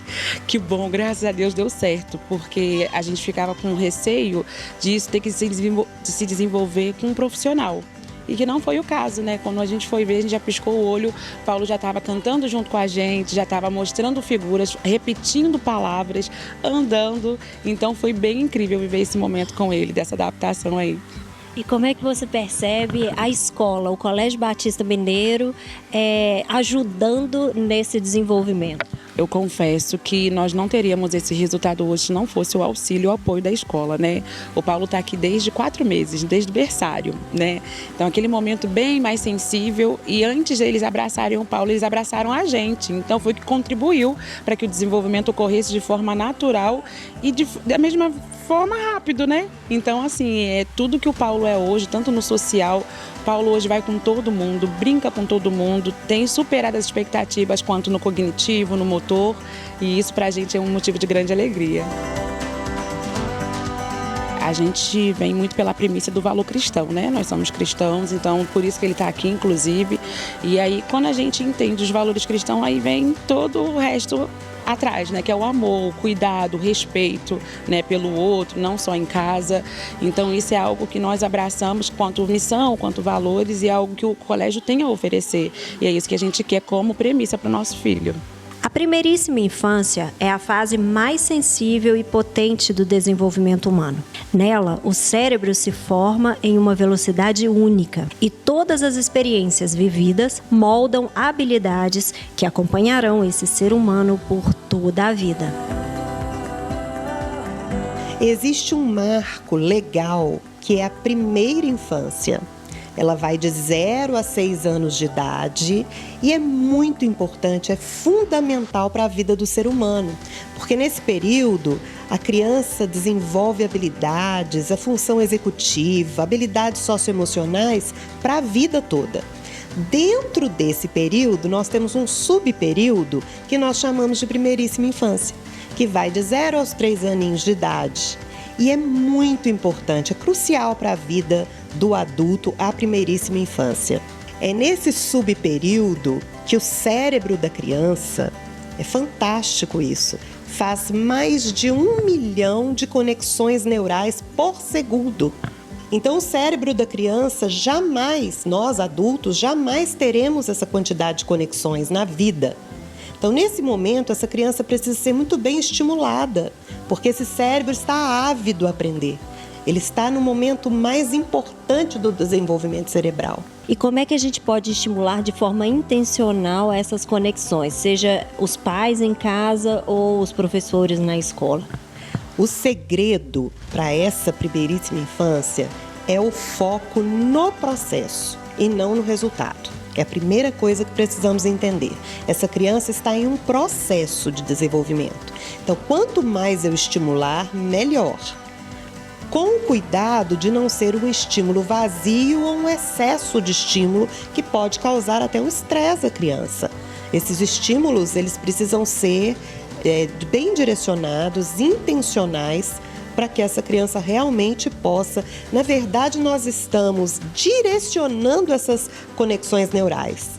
[SPEAKER 15] que bom, graças a Deus deu certo. Porque a gente ficava com receio disso ter que se desenvolver com um profissional. E que não foi o caso, né? Quando a gente foi ver, a gente já piscou o olho, Paulo já estava cantando junto com a gente, já estava mostrando figuras, repetindo palavras, andando. Então foi bem incrível viver esse momento com ele, dessa adaptação aí.
[SPEAKER 14] E como é que você percebe a escola, o Colégio Batista Mineiro, ajudando nesse desenvolvimento?
[SPEAKER 15] Eu confesso que nós não teríamos esse resultado hoje se não fosse o auxílio e o apoio da escola, né? O Paulo está aqui desde 4 meses, desde o berçário, né? Então, aquele momento bem mais sensível e antes deles abraçarem o Paulo, eles abraçaram a gente. Então, foi o que contribuiu para que o desenvolvimento ocorresse de forma natural e da mesma forma rápido, né? Então, assim, é tudo que o Paulo é hoje, tanto no social. Paulo hoje vai com todo mundo, brinca com todo mundo, tem superado as expectativas quanto no cognitivo, no motor, e isso pra gente é um motivo de grande alegria. A gente vem muito pela premissa do valor cristão, né? Nós somos cristãos, então por isso que ele está aqui, inclusive. E aí, quando a gente entende os valores cristãos, aí vem todo o resto atrás, né? Que é o amor, o cuidado, o respeito, né? Pelo outro, não só em casa. Então isso é algo que nós abraçamos quanto missão, quanto valores e é algo que o colégio tem a oferecer. E é isso que a gente quer como premissa para o nosso filho.
[SPEAKER 14] A primeiríssima infância é a fase mais sensível e potente do desenvolvimento humano. Nela, o cérebro se forma em uma velocidade única e todas as experiências vividas moldam habilidades que acompanharão esse ser humano por toda a vida.
[SPEAKER 16] Existe um marco legal que é a primeira infância. Ela vai de 0 a 6 anos de idade e é muito importante, é fundamental para a vida do ser humano, porque nesse período a criança desenvolve habilidades, a função executiva, habilidades socioemocionais para a vida toda. Dentro desse período, nós temos um subperíodo que nós chamamos de primeiríssima infância, que vai de 0 aos 3 aninhos de idade. E é muito importante, é crucial para a vida do adulto a primeiríssima infância. É nesse subperíodo que o cérebro da criança, é fantástico isso, faz mais de 1 milhão de conexões neurais por segundo. Então, o cérebro da criança jamais, nós adultos, jamais teremos essa quantidade de conexões na vida. Então, nesse momento, essa criança precisa ser muito bem estimulada, porque esse cérebro está ávido a aprender. Ele está no momento mais importante do desenvolvimento cerebral.
[SPEAKER 14] E como é que a gente pode estimular de forma intencional essas conexões, seja os pais em casa ou os professores na escola?
[SPEAKER 16] O segredo para essa primeiríssima infância é o foco no processo e não no resultado. É a primeira coisa que precisamos entender. Essa criança está em um processo de desenvolvimento. Então, quanto mais eu estimular, melhor. Com cuidado de não ser um estímulo vazio ou um excesso de estímulo que pode causar até um estresse à criança. Esses estímulos, eles precisam ser bem direcionados, intencionais, para que essa criança realmente possa... Na verdade, nós estamos direcionando essas conexões neurais.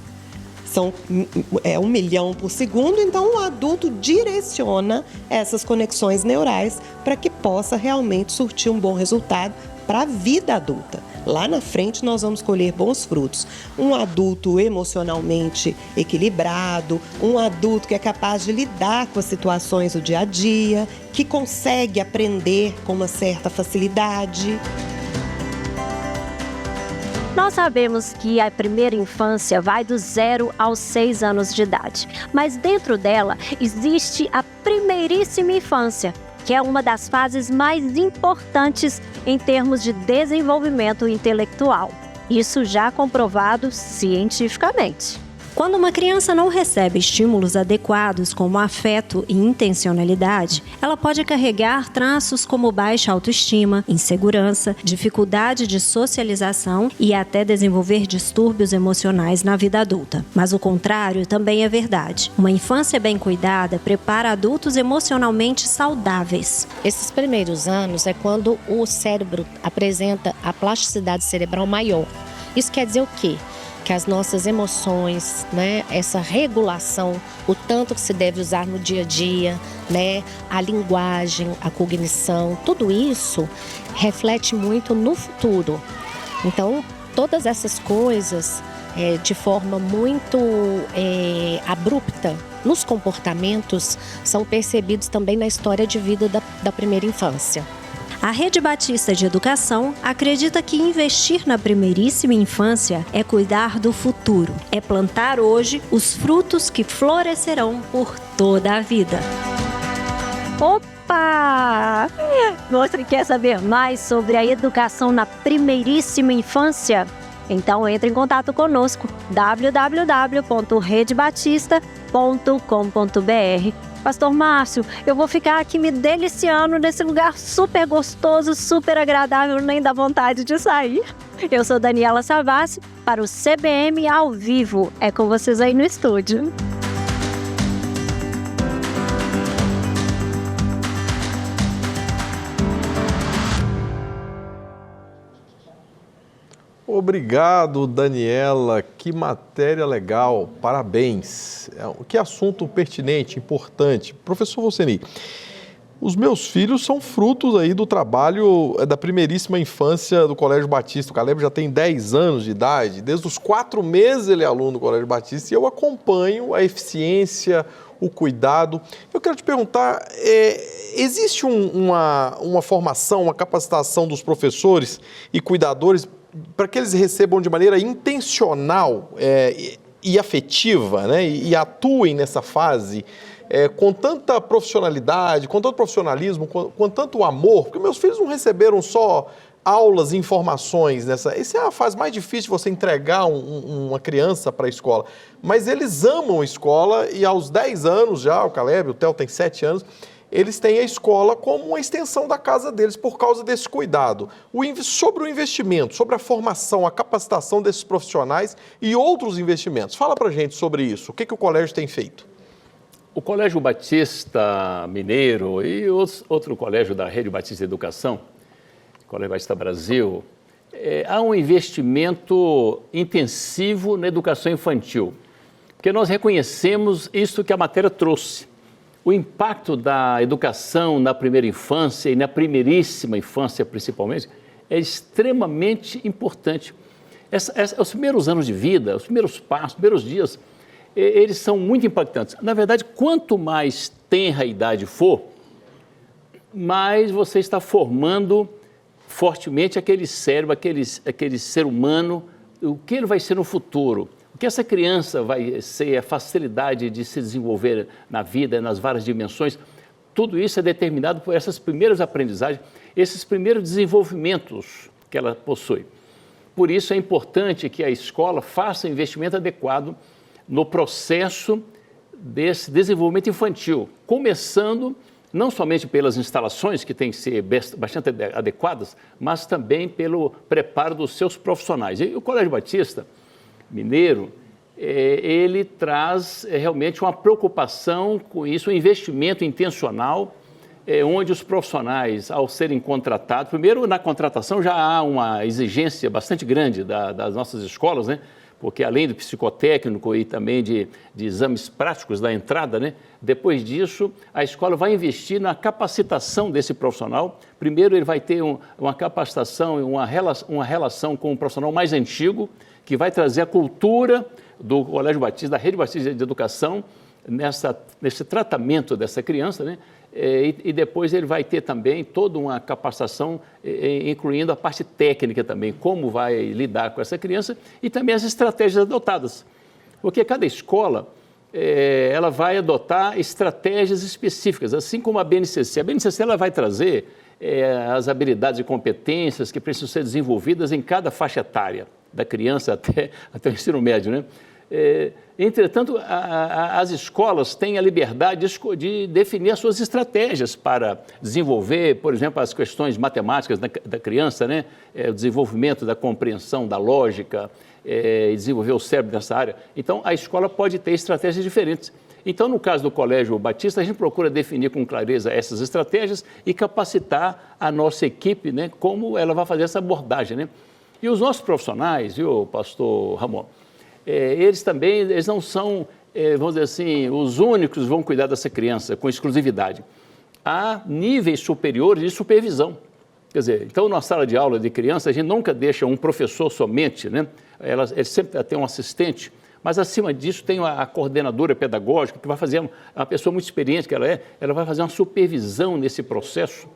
[SPEAKER 16] São 1 milhão por segundo, então o adulto direciona essas conexões neurais para que possa realmente surtir um bom resultado para a vida adulta. Lá na frente nós vamos colher bons frutos. Um adulto emocionalmente equilibrado, um adulto que é capaz de lidar com as situações do dia a dia, que consegue aprender com uma certa facilidade.
[SPEAKER 14] Nós sabemos que a primeira infância vai do 0 aos 6 anos de idade, mas dentro dela existe a primeiríssima infância, que é uma das fases mais importantes em termos de desenvolvimento intelectual. Isso já comprovado cientificamente. Quando uma criança não recebe estímulos adequados como afeto e intencionalidade, ela pode carregar traços como baixa autoestima, insegurança, dificuldade de socialização e até desenvolver distúrbios emocionais na vida adulta. Mas o contrário também é verdade. Uma infância bem cuidada prepara adultos emocionalmente saudáveis.
[SPEAKER 13] Esses primeiros anos é quando o cérebro apresenta a plasticidade cerebral maior. Isso quer dizer o quê? Que as nossas emoções, né, essa regulação, o tanto que se deve usar no dia a dia, né, a linguagem, a cognição, tudo isso reflete muito no futuro. Então, todas essas coisas, de forma muito abrupta, nos comportamentos, são percebidos também na história de vida da primeira infância.
[SPEAKER 14] A Rede Batista de Educação acredita que investir na primeiríssima infância é cuidar do futuro, é plantar hoje os frutos que florescerão por toda a vida. Opa! Você quer saber mais sobre a educação na primeiríssima infância? Então entre em contato conosco, www.redebatista.com.br. Pastor Márcio, eu vou ficar aqui me deliciando nesse lugar super gostoso, super agradável, nem dá vontade de sair. Eu sou Daniela Savassi para o CBM ao vivo. É com vocês aí no estúdio.
[SPEAKER 12] Obrigado, Daniela. Que matéria legal. Parabéns. Que assunto pertinente, importante. Professor Volceni, os meus filhos são frutos aí do trabalho da primeiríssima infância do Colégio Batista. O Caleb já tem 10 anos de idade. Desde os 4 meses ele é aluno do Colégio Batista e eu acompanho a eficiência, o cuidado. Eu quero te perguntar, existe uma formação, uma capacitação dos professores e cuidadores para que eles recebam de maneira intencional e afetiva, né, e atuem nessa fase com tanta profissionalidade, com tanto profissionalismo, com tanto amor, porque meus filhos não receberam só aulas e informações nessa... Essa é a fase mais difícil de você entregar uma criança para a escola, mas eles amam a escola e aos 10 anos já, o Caleb, o Theo tem 7 anos, eles têm a escola como uma extensão da casa deles por causa desse cuidado. Sobre o investimento, sobre a formação, a capacitação desses profissionais e outros investimentos. Fala pra gente sobre isso. O que o colégio tem feito?
[SPEAKER 17] O Colégio Batista Mineiro e outro colégio da Rede Batista de Educação, Colégio Batista Brasil, há um investimento intensivo na educação infantil, porque nós reconhecemos isso que a matéria trouxe. O impacto da educação na primeira infância e na primeiríssima infância, principalmente, é extremamente importante. Os primeiros anos de vida, os primeiros passos, os primeiros dias, eles são muito impactantes. Na verdade, quanto mais tenra a idade for, mais você está formando fortemente aquele cérebro, aquele ser humano, o que ele vai ser no futuro, o que essa criança vai ser, a facilidade de se desenvolver na vida, nas várias dimensões. Tudo isso é determinado por essas primeiras aprendizagens, esses primeiros desenvolvimentos que ela possui. Por isso é importante que a escola faça um investimento adequado no processo desse desenvolvimento infantil, começando não somente pelas instalações, que têm que ser bastante adequadas, mas também pelo preparo dos seus profissionais. E o Colégio Batista Mineiro, ele traz realmente uma preocupação com isso, um investimento intencional, onde os profissionais, ao serem contratados, primeiro na contratação já há uma exigência bastante grande das nossas escolas, né? Porque além do psicotécnico e também de exames práticos da entrada, né? Depois disso, a escola vai investir na capacitação desse profissional. Primeiro, ele vai ter uma capacitação, uma relação com um profissional mais antigo, que vai trazer a cultura do Colégio Batista, da Rede Batista de Educação, nesse tratamento dessa criança, né? E depois ele vai ter também toda uma capacitação, incluindo a parte técnica também, como vai lidar com essa criança e também as estratégias adotadas. Porque cada escola, ela vai adotar estratégias específicas, assim como a BNCC. A BNCC ela vai trazer as habilidades e competências que precisam ser desenvolvidas em cada faixa etária, da criança até o ensino médio, né? Entretanto, as escolas têm a liberdade de definir as suas estratégias para desenvolver, por exemplo, as questões matemáticas da criança, né? O desenvolvimento da compreensão, da lógica, desenvolver o cérebro nessa área. Então, a escola pode ter estratégias diferentes. Então, no caso do Colégio Batista, a gente procura definir com clareza essas estratégias e capacitar a nossa equipe, né? Como ela vai fazer essa abordagem, né? E os nossos profissionais, viu, pastor Ramon? Eles não são, vamos dizer assim, os únicos que vão cuidar dessa criança com exclusividade. Há níveis superiores de supervisão. Quer dizer, então, na sala de aula de criança, a gente nunca deixa um professor somente, né? Ele sempre tem um assistente, mas acima disso tem a coordenadora pedagógica, que vai fazer, uma pessoa muito experiente que ela vai fazer uma supervisão nesse processo.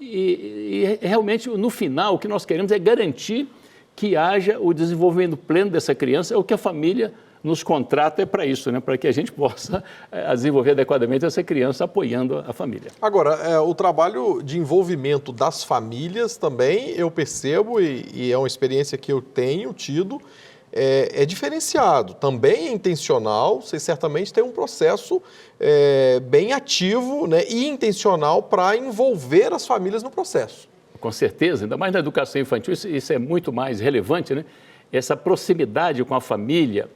[SPEAKER 17] E realmente, no final, o que nós queremos é garantir que haja o desenvolvimento pleno dessa criança, o que a família nos contrata é para isso, né? Para que a gente possa desenvolver adequadamente essa criança apoiando a família.
[SPEAKER 12] Agora, o trabalho de envolvimento das famílias também, eu percebo, e é uma experiência que eu tenho tido, é diferenciado, também é intencional, vocês certamente têm um processo bem ativo, né, e intencional para envolver as famílias no processo.
[SPEAKER 17] Com certeza, ainda mais na educação infantil, isso é muito mais relevante, né? Essa proximidade com a família.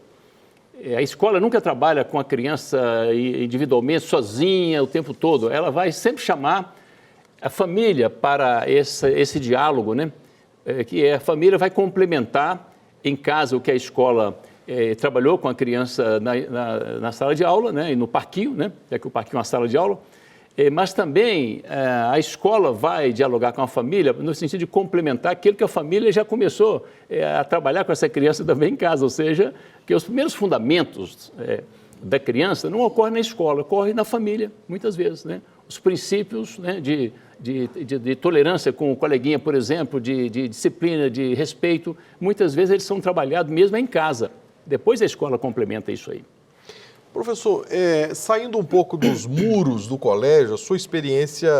[SPEAKER 17] A escola nunca trabalha com a criança individualmente, sozinha, o tempo todo. Ela vai sempre chamar a família para esse diálogo, né? Que a família vai complementar em casa o que a escola trabalhou com a criança na sala de aula, né? E no parquinho, né? Já que o parquinho é uma sala de aula. Mas também a escola vai dialogar com a família no sentido de complementar aquilo que a família já começou a trabalhar com essa criança também em casa, ou seja, que os primeiros fundamentos da criança não ocorrem na escola, ocorrem na família, muitas vezes, né? Os princípios, né, de tolerância com o coleguinha, por exemplo, de disciplina, de respeito, muitas vezes eles são trabalhados mesmo em casa. Depois a escola complementa isso aí.
[SPEAKER 12] Professor, saindo um pouco dos muros do colégio, a sua experiência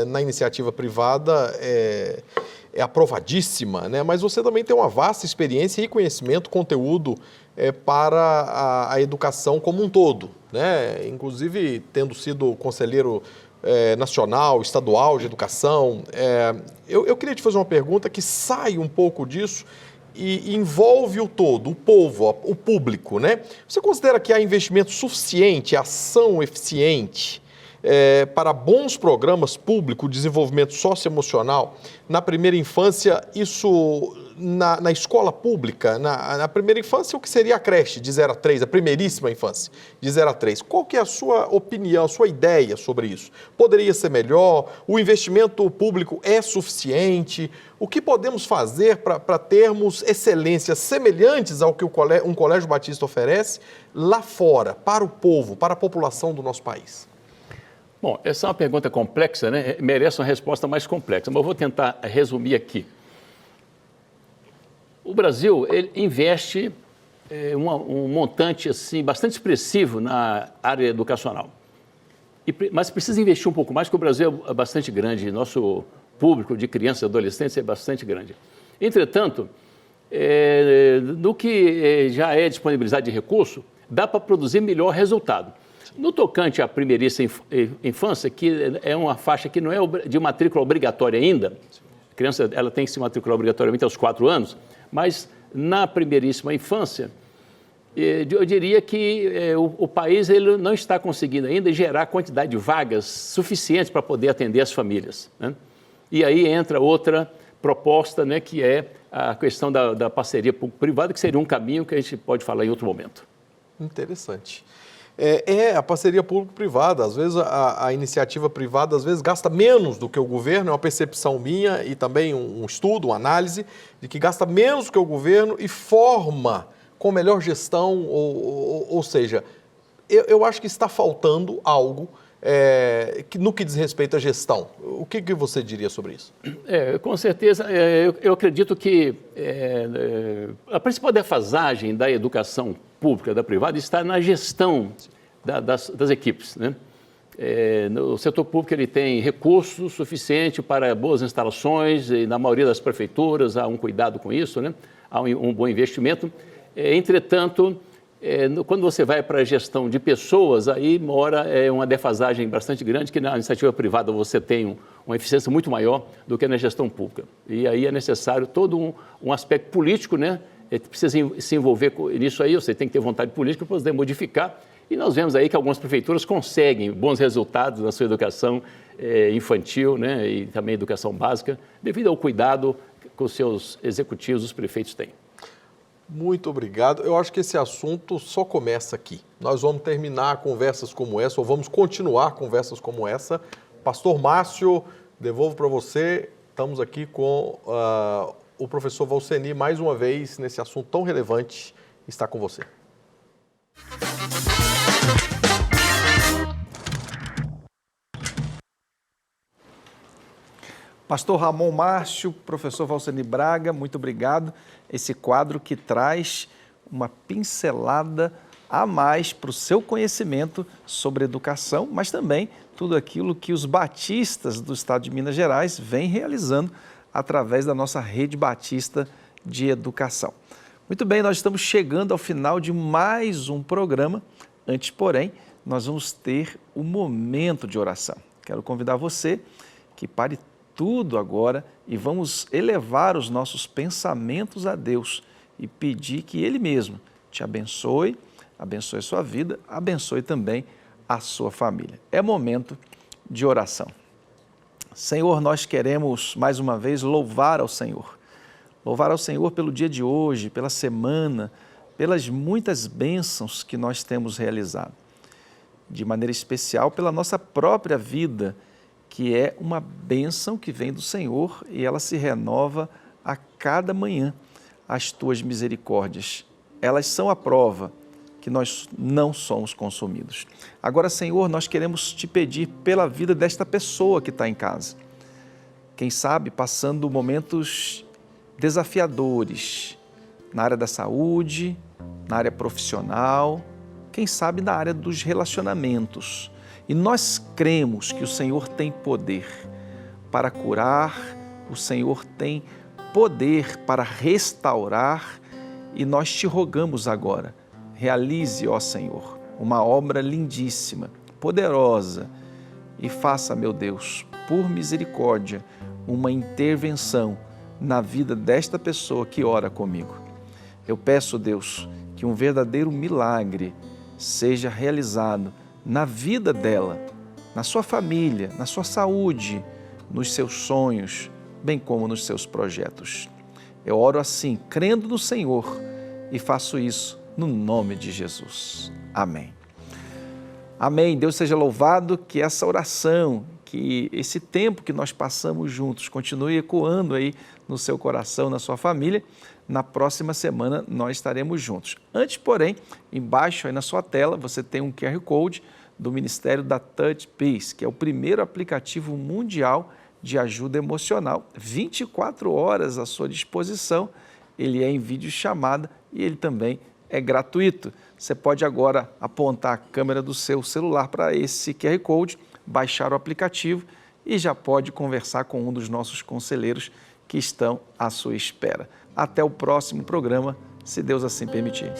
[SPEAKER 12] na iniciativa privada é aprovadíssima, né? Mas você também tem uma vasta experiência e conhecimento, conteúdo para a educação como um todo, né? Inclusive tendo sido conselheiro nacional, estadual de educação. Eu queria te fazer uma pergunta que sai um pouco disso, e envolve o todo, o povo, o público, né? Você considera que há investimento suficiente, ação eficiente para bons programas públicos, desenvolvimento socioemocional na primeira infância, isso na escola pública, na primeira infância, o que seria a creche de 0 a 3, a primeiríssima infância, de 0 a 3. Qual que é a sua opinião, a sua ideia sobre isso? Poderia ser melhor? O investimento público é suficiente? O que podemos fazer para termos excelências semelhantes ao que um colégio batista oferece lá fora, para o povo, para a população do nosso país?
[SPEAKER 17] Bom, essa é uma pergunta complexa, né? Merece uma resposta mais complexa, mas eu vou tentar resumir aqui. O Brasil ele investe um montante assim, bastante expressivo na área educacional, mas precisa investir um pouco mais, porque o Brasil é bastante grande, nosso público de crianças e adolescentes é bastante grande. Entretanto, do que já é disponibilidade de recurso, dá para produzir melhor resultado. No tocante à primeiríssima infância, que é uma faixa que não é de matrícula obrigatória ainda, a criança ela tem que se matricular obrigatoriamente aos 4 anos, mas na primeiríssima infância, eu diria que o país ele não está conseguindo ainda gerar quantidade de vagas suficientes para poder atender as famílias, né? E aí entra outra proposta, né, que é a questão da parceria público-privada, que seria um caminho que a gente pode falar em outro momento.
[SPEAKER 12] Interessante. A parceria público-privada, às vezes a iniciativa privada às vezes gasta menos do que o governo, é uma percepção minha e também um estudo, uma análise, de que gasta menos do que o governo e forma com melhor gestão, ou seja, eu acho que está faltando algo no que diz respeito à gestão. O que você diria sobre isso?
[SPEAKER 17] Com certeza, eu acredito que a principal defasagem da educação pública, da privada, está na gestão das equipes, né? No setor público ele tem recursos suficientes para boas instalações e na maioria das prefeituras há um cuidado com isso, né? Há um bom investimento. Entretanto, quando você vai para a gestão de pessoas, aí mora uma defasagem bastante grande, que na iniciativa privada você tem uma eficiência muito maior do que na gestão pública. E aí é necessário todo um aspecto político, né? Precisa se envolver nisso aí, você tem que ter vontade política para poder modificar. E nós vemos aí que algumas prefeituras conseguem bons resultados na sua educação infantil, né? E também educação básica, devido ao cuidado que os seus executivos, os prefeitos têm.
[SPEAKER 12] Muito obrigado. Eu acho que esse assunto só começa aqui. Nós vamos terminar conversas como essa, ou vamos continuar conversas como essa. Pastor Márcio, devolvo para você. Estamos aqui com o professor Valceni, mais uma vez, nesse assunto tão relevante, está com você.
[SPEAKER 2] Pastor Ramon Márcio, professor Valceni Braga, muito obrigado. Esse quadro que traz uma pincelada a mais para o seu conhecimento sobre educação, mas também tudo aquilo que os batistas do estado de Minas Gerais vêm realizando através da nossa rede batista de educação. Muito bem, nós estamos chegando ao final de mais um programa. Antes, porém, nós vamos ter um momento de oração. Quero convidar você que pare tudo agora e vamos elevar os nossos pensamentos a Deus e pedir que Ele mesmo te abençoe, abençoe a sua vida, abençoe também a sua família. É momento de oração. Senhor, nós queremos mais uma vez louvar ao Senhor. Louvar ao Senhor pelo dia de hoje, pela semana, pelas muitas bênçãos que nós temos realizado. De maneira especial pela nossa própria vida, que é uma bênção que vem do Senhor e ela se renova a cada manhã. As tuas misericórdias, elas são a prova que nós não somos consumidos. Agora, Senhor, nós queremos te pedir pela vida desta pessoa que está em casa. Quem sabe passando momentos desafiadores na área da saúde, na área profissional, quem sabe na área dos relacionamentos. E nós cremos que o Senhor tem poder para curar, o Senhor tem poder para restaurar e nós te rogamos agora, realize, ó Senhor, uma obra lindíssima, poderosa e faça, meu Deus, por misericórdia, uma intervenção na vida desta pessoa que ora comigo. Eu peço, Deus, que um verdadeiro milagre seja realizado na vida dela, na sua família, na sua saúde, nos seus sonhos, bem como nos seus projetos. Eu oro assim, crendo no Senhor, e faço isso no nome de Jesus. Amém. Amém. Deus seja louvado, que essa oração, que esse tempo que nós passamos juntos continue ecoando aí no seu coração, na sua família. Na próxima semana nós estaremos juntos. Antes, porém, embaixo aí na sua tela, você tem um QR Code do Ministério da Touch Peace, que é o primeiro aplicativo mundial de ajuda emocional, 24 horas à sua disposição. Ele é em videochamada e ele também é gratuito. Você pode agora apontar a câmera do seu celular para esse QR Code, baixar o aplicativo e já pode conversar com um dos nossos conselheiros que estão à sua espera. Até o próximo programa, se Deus assim permitir.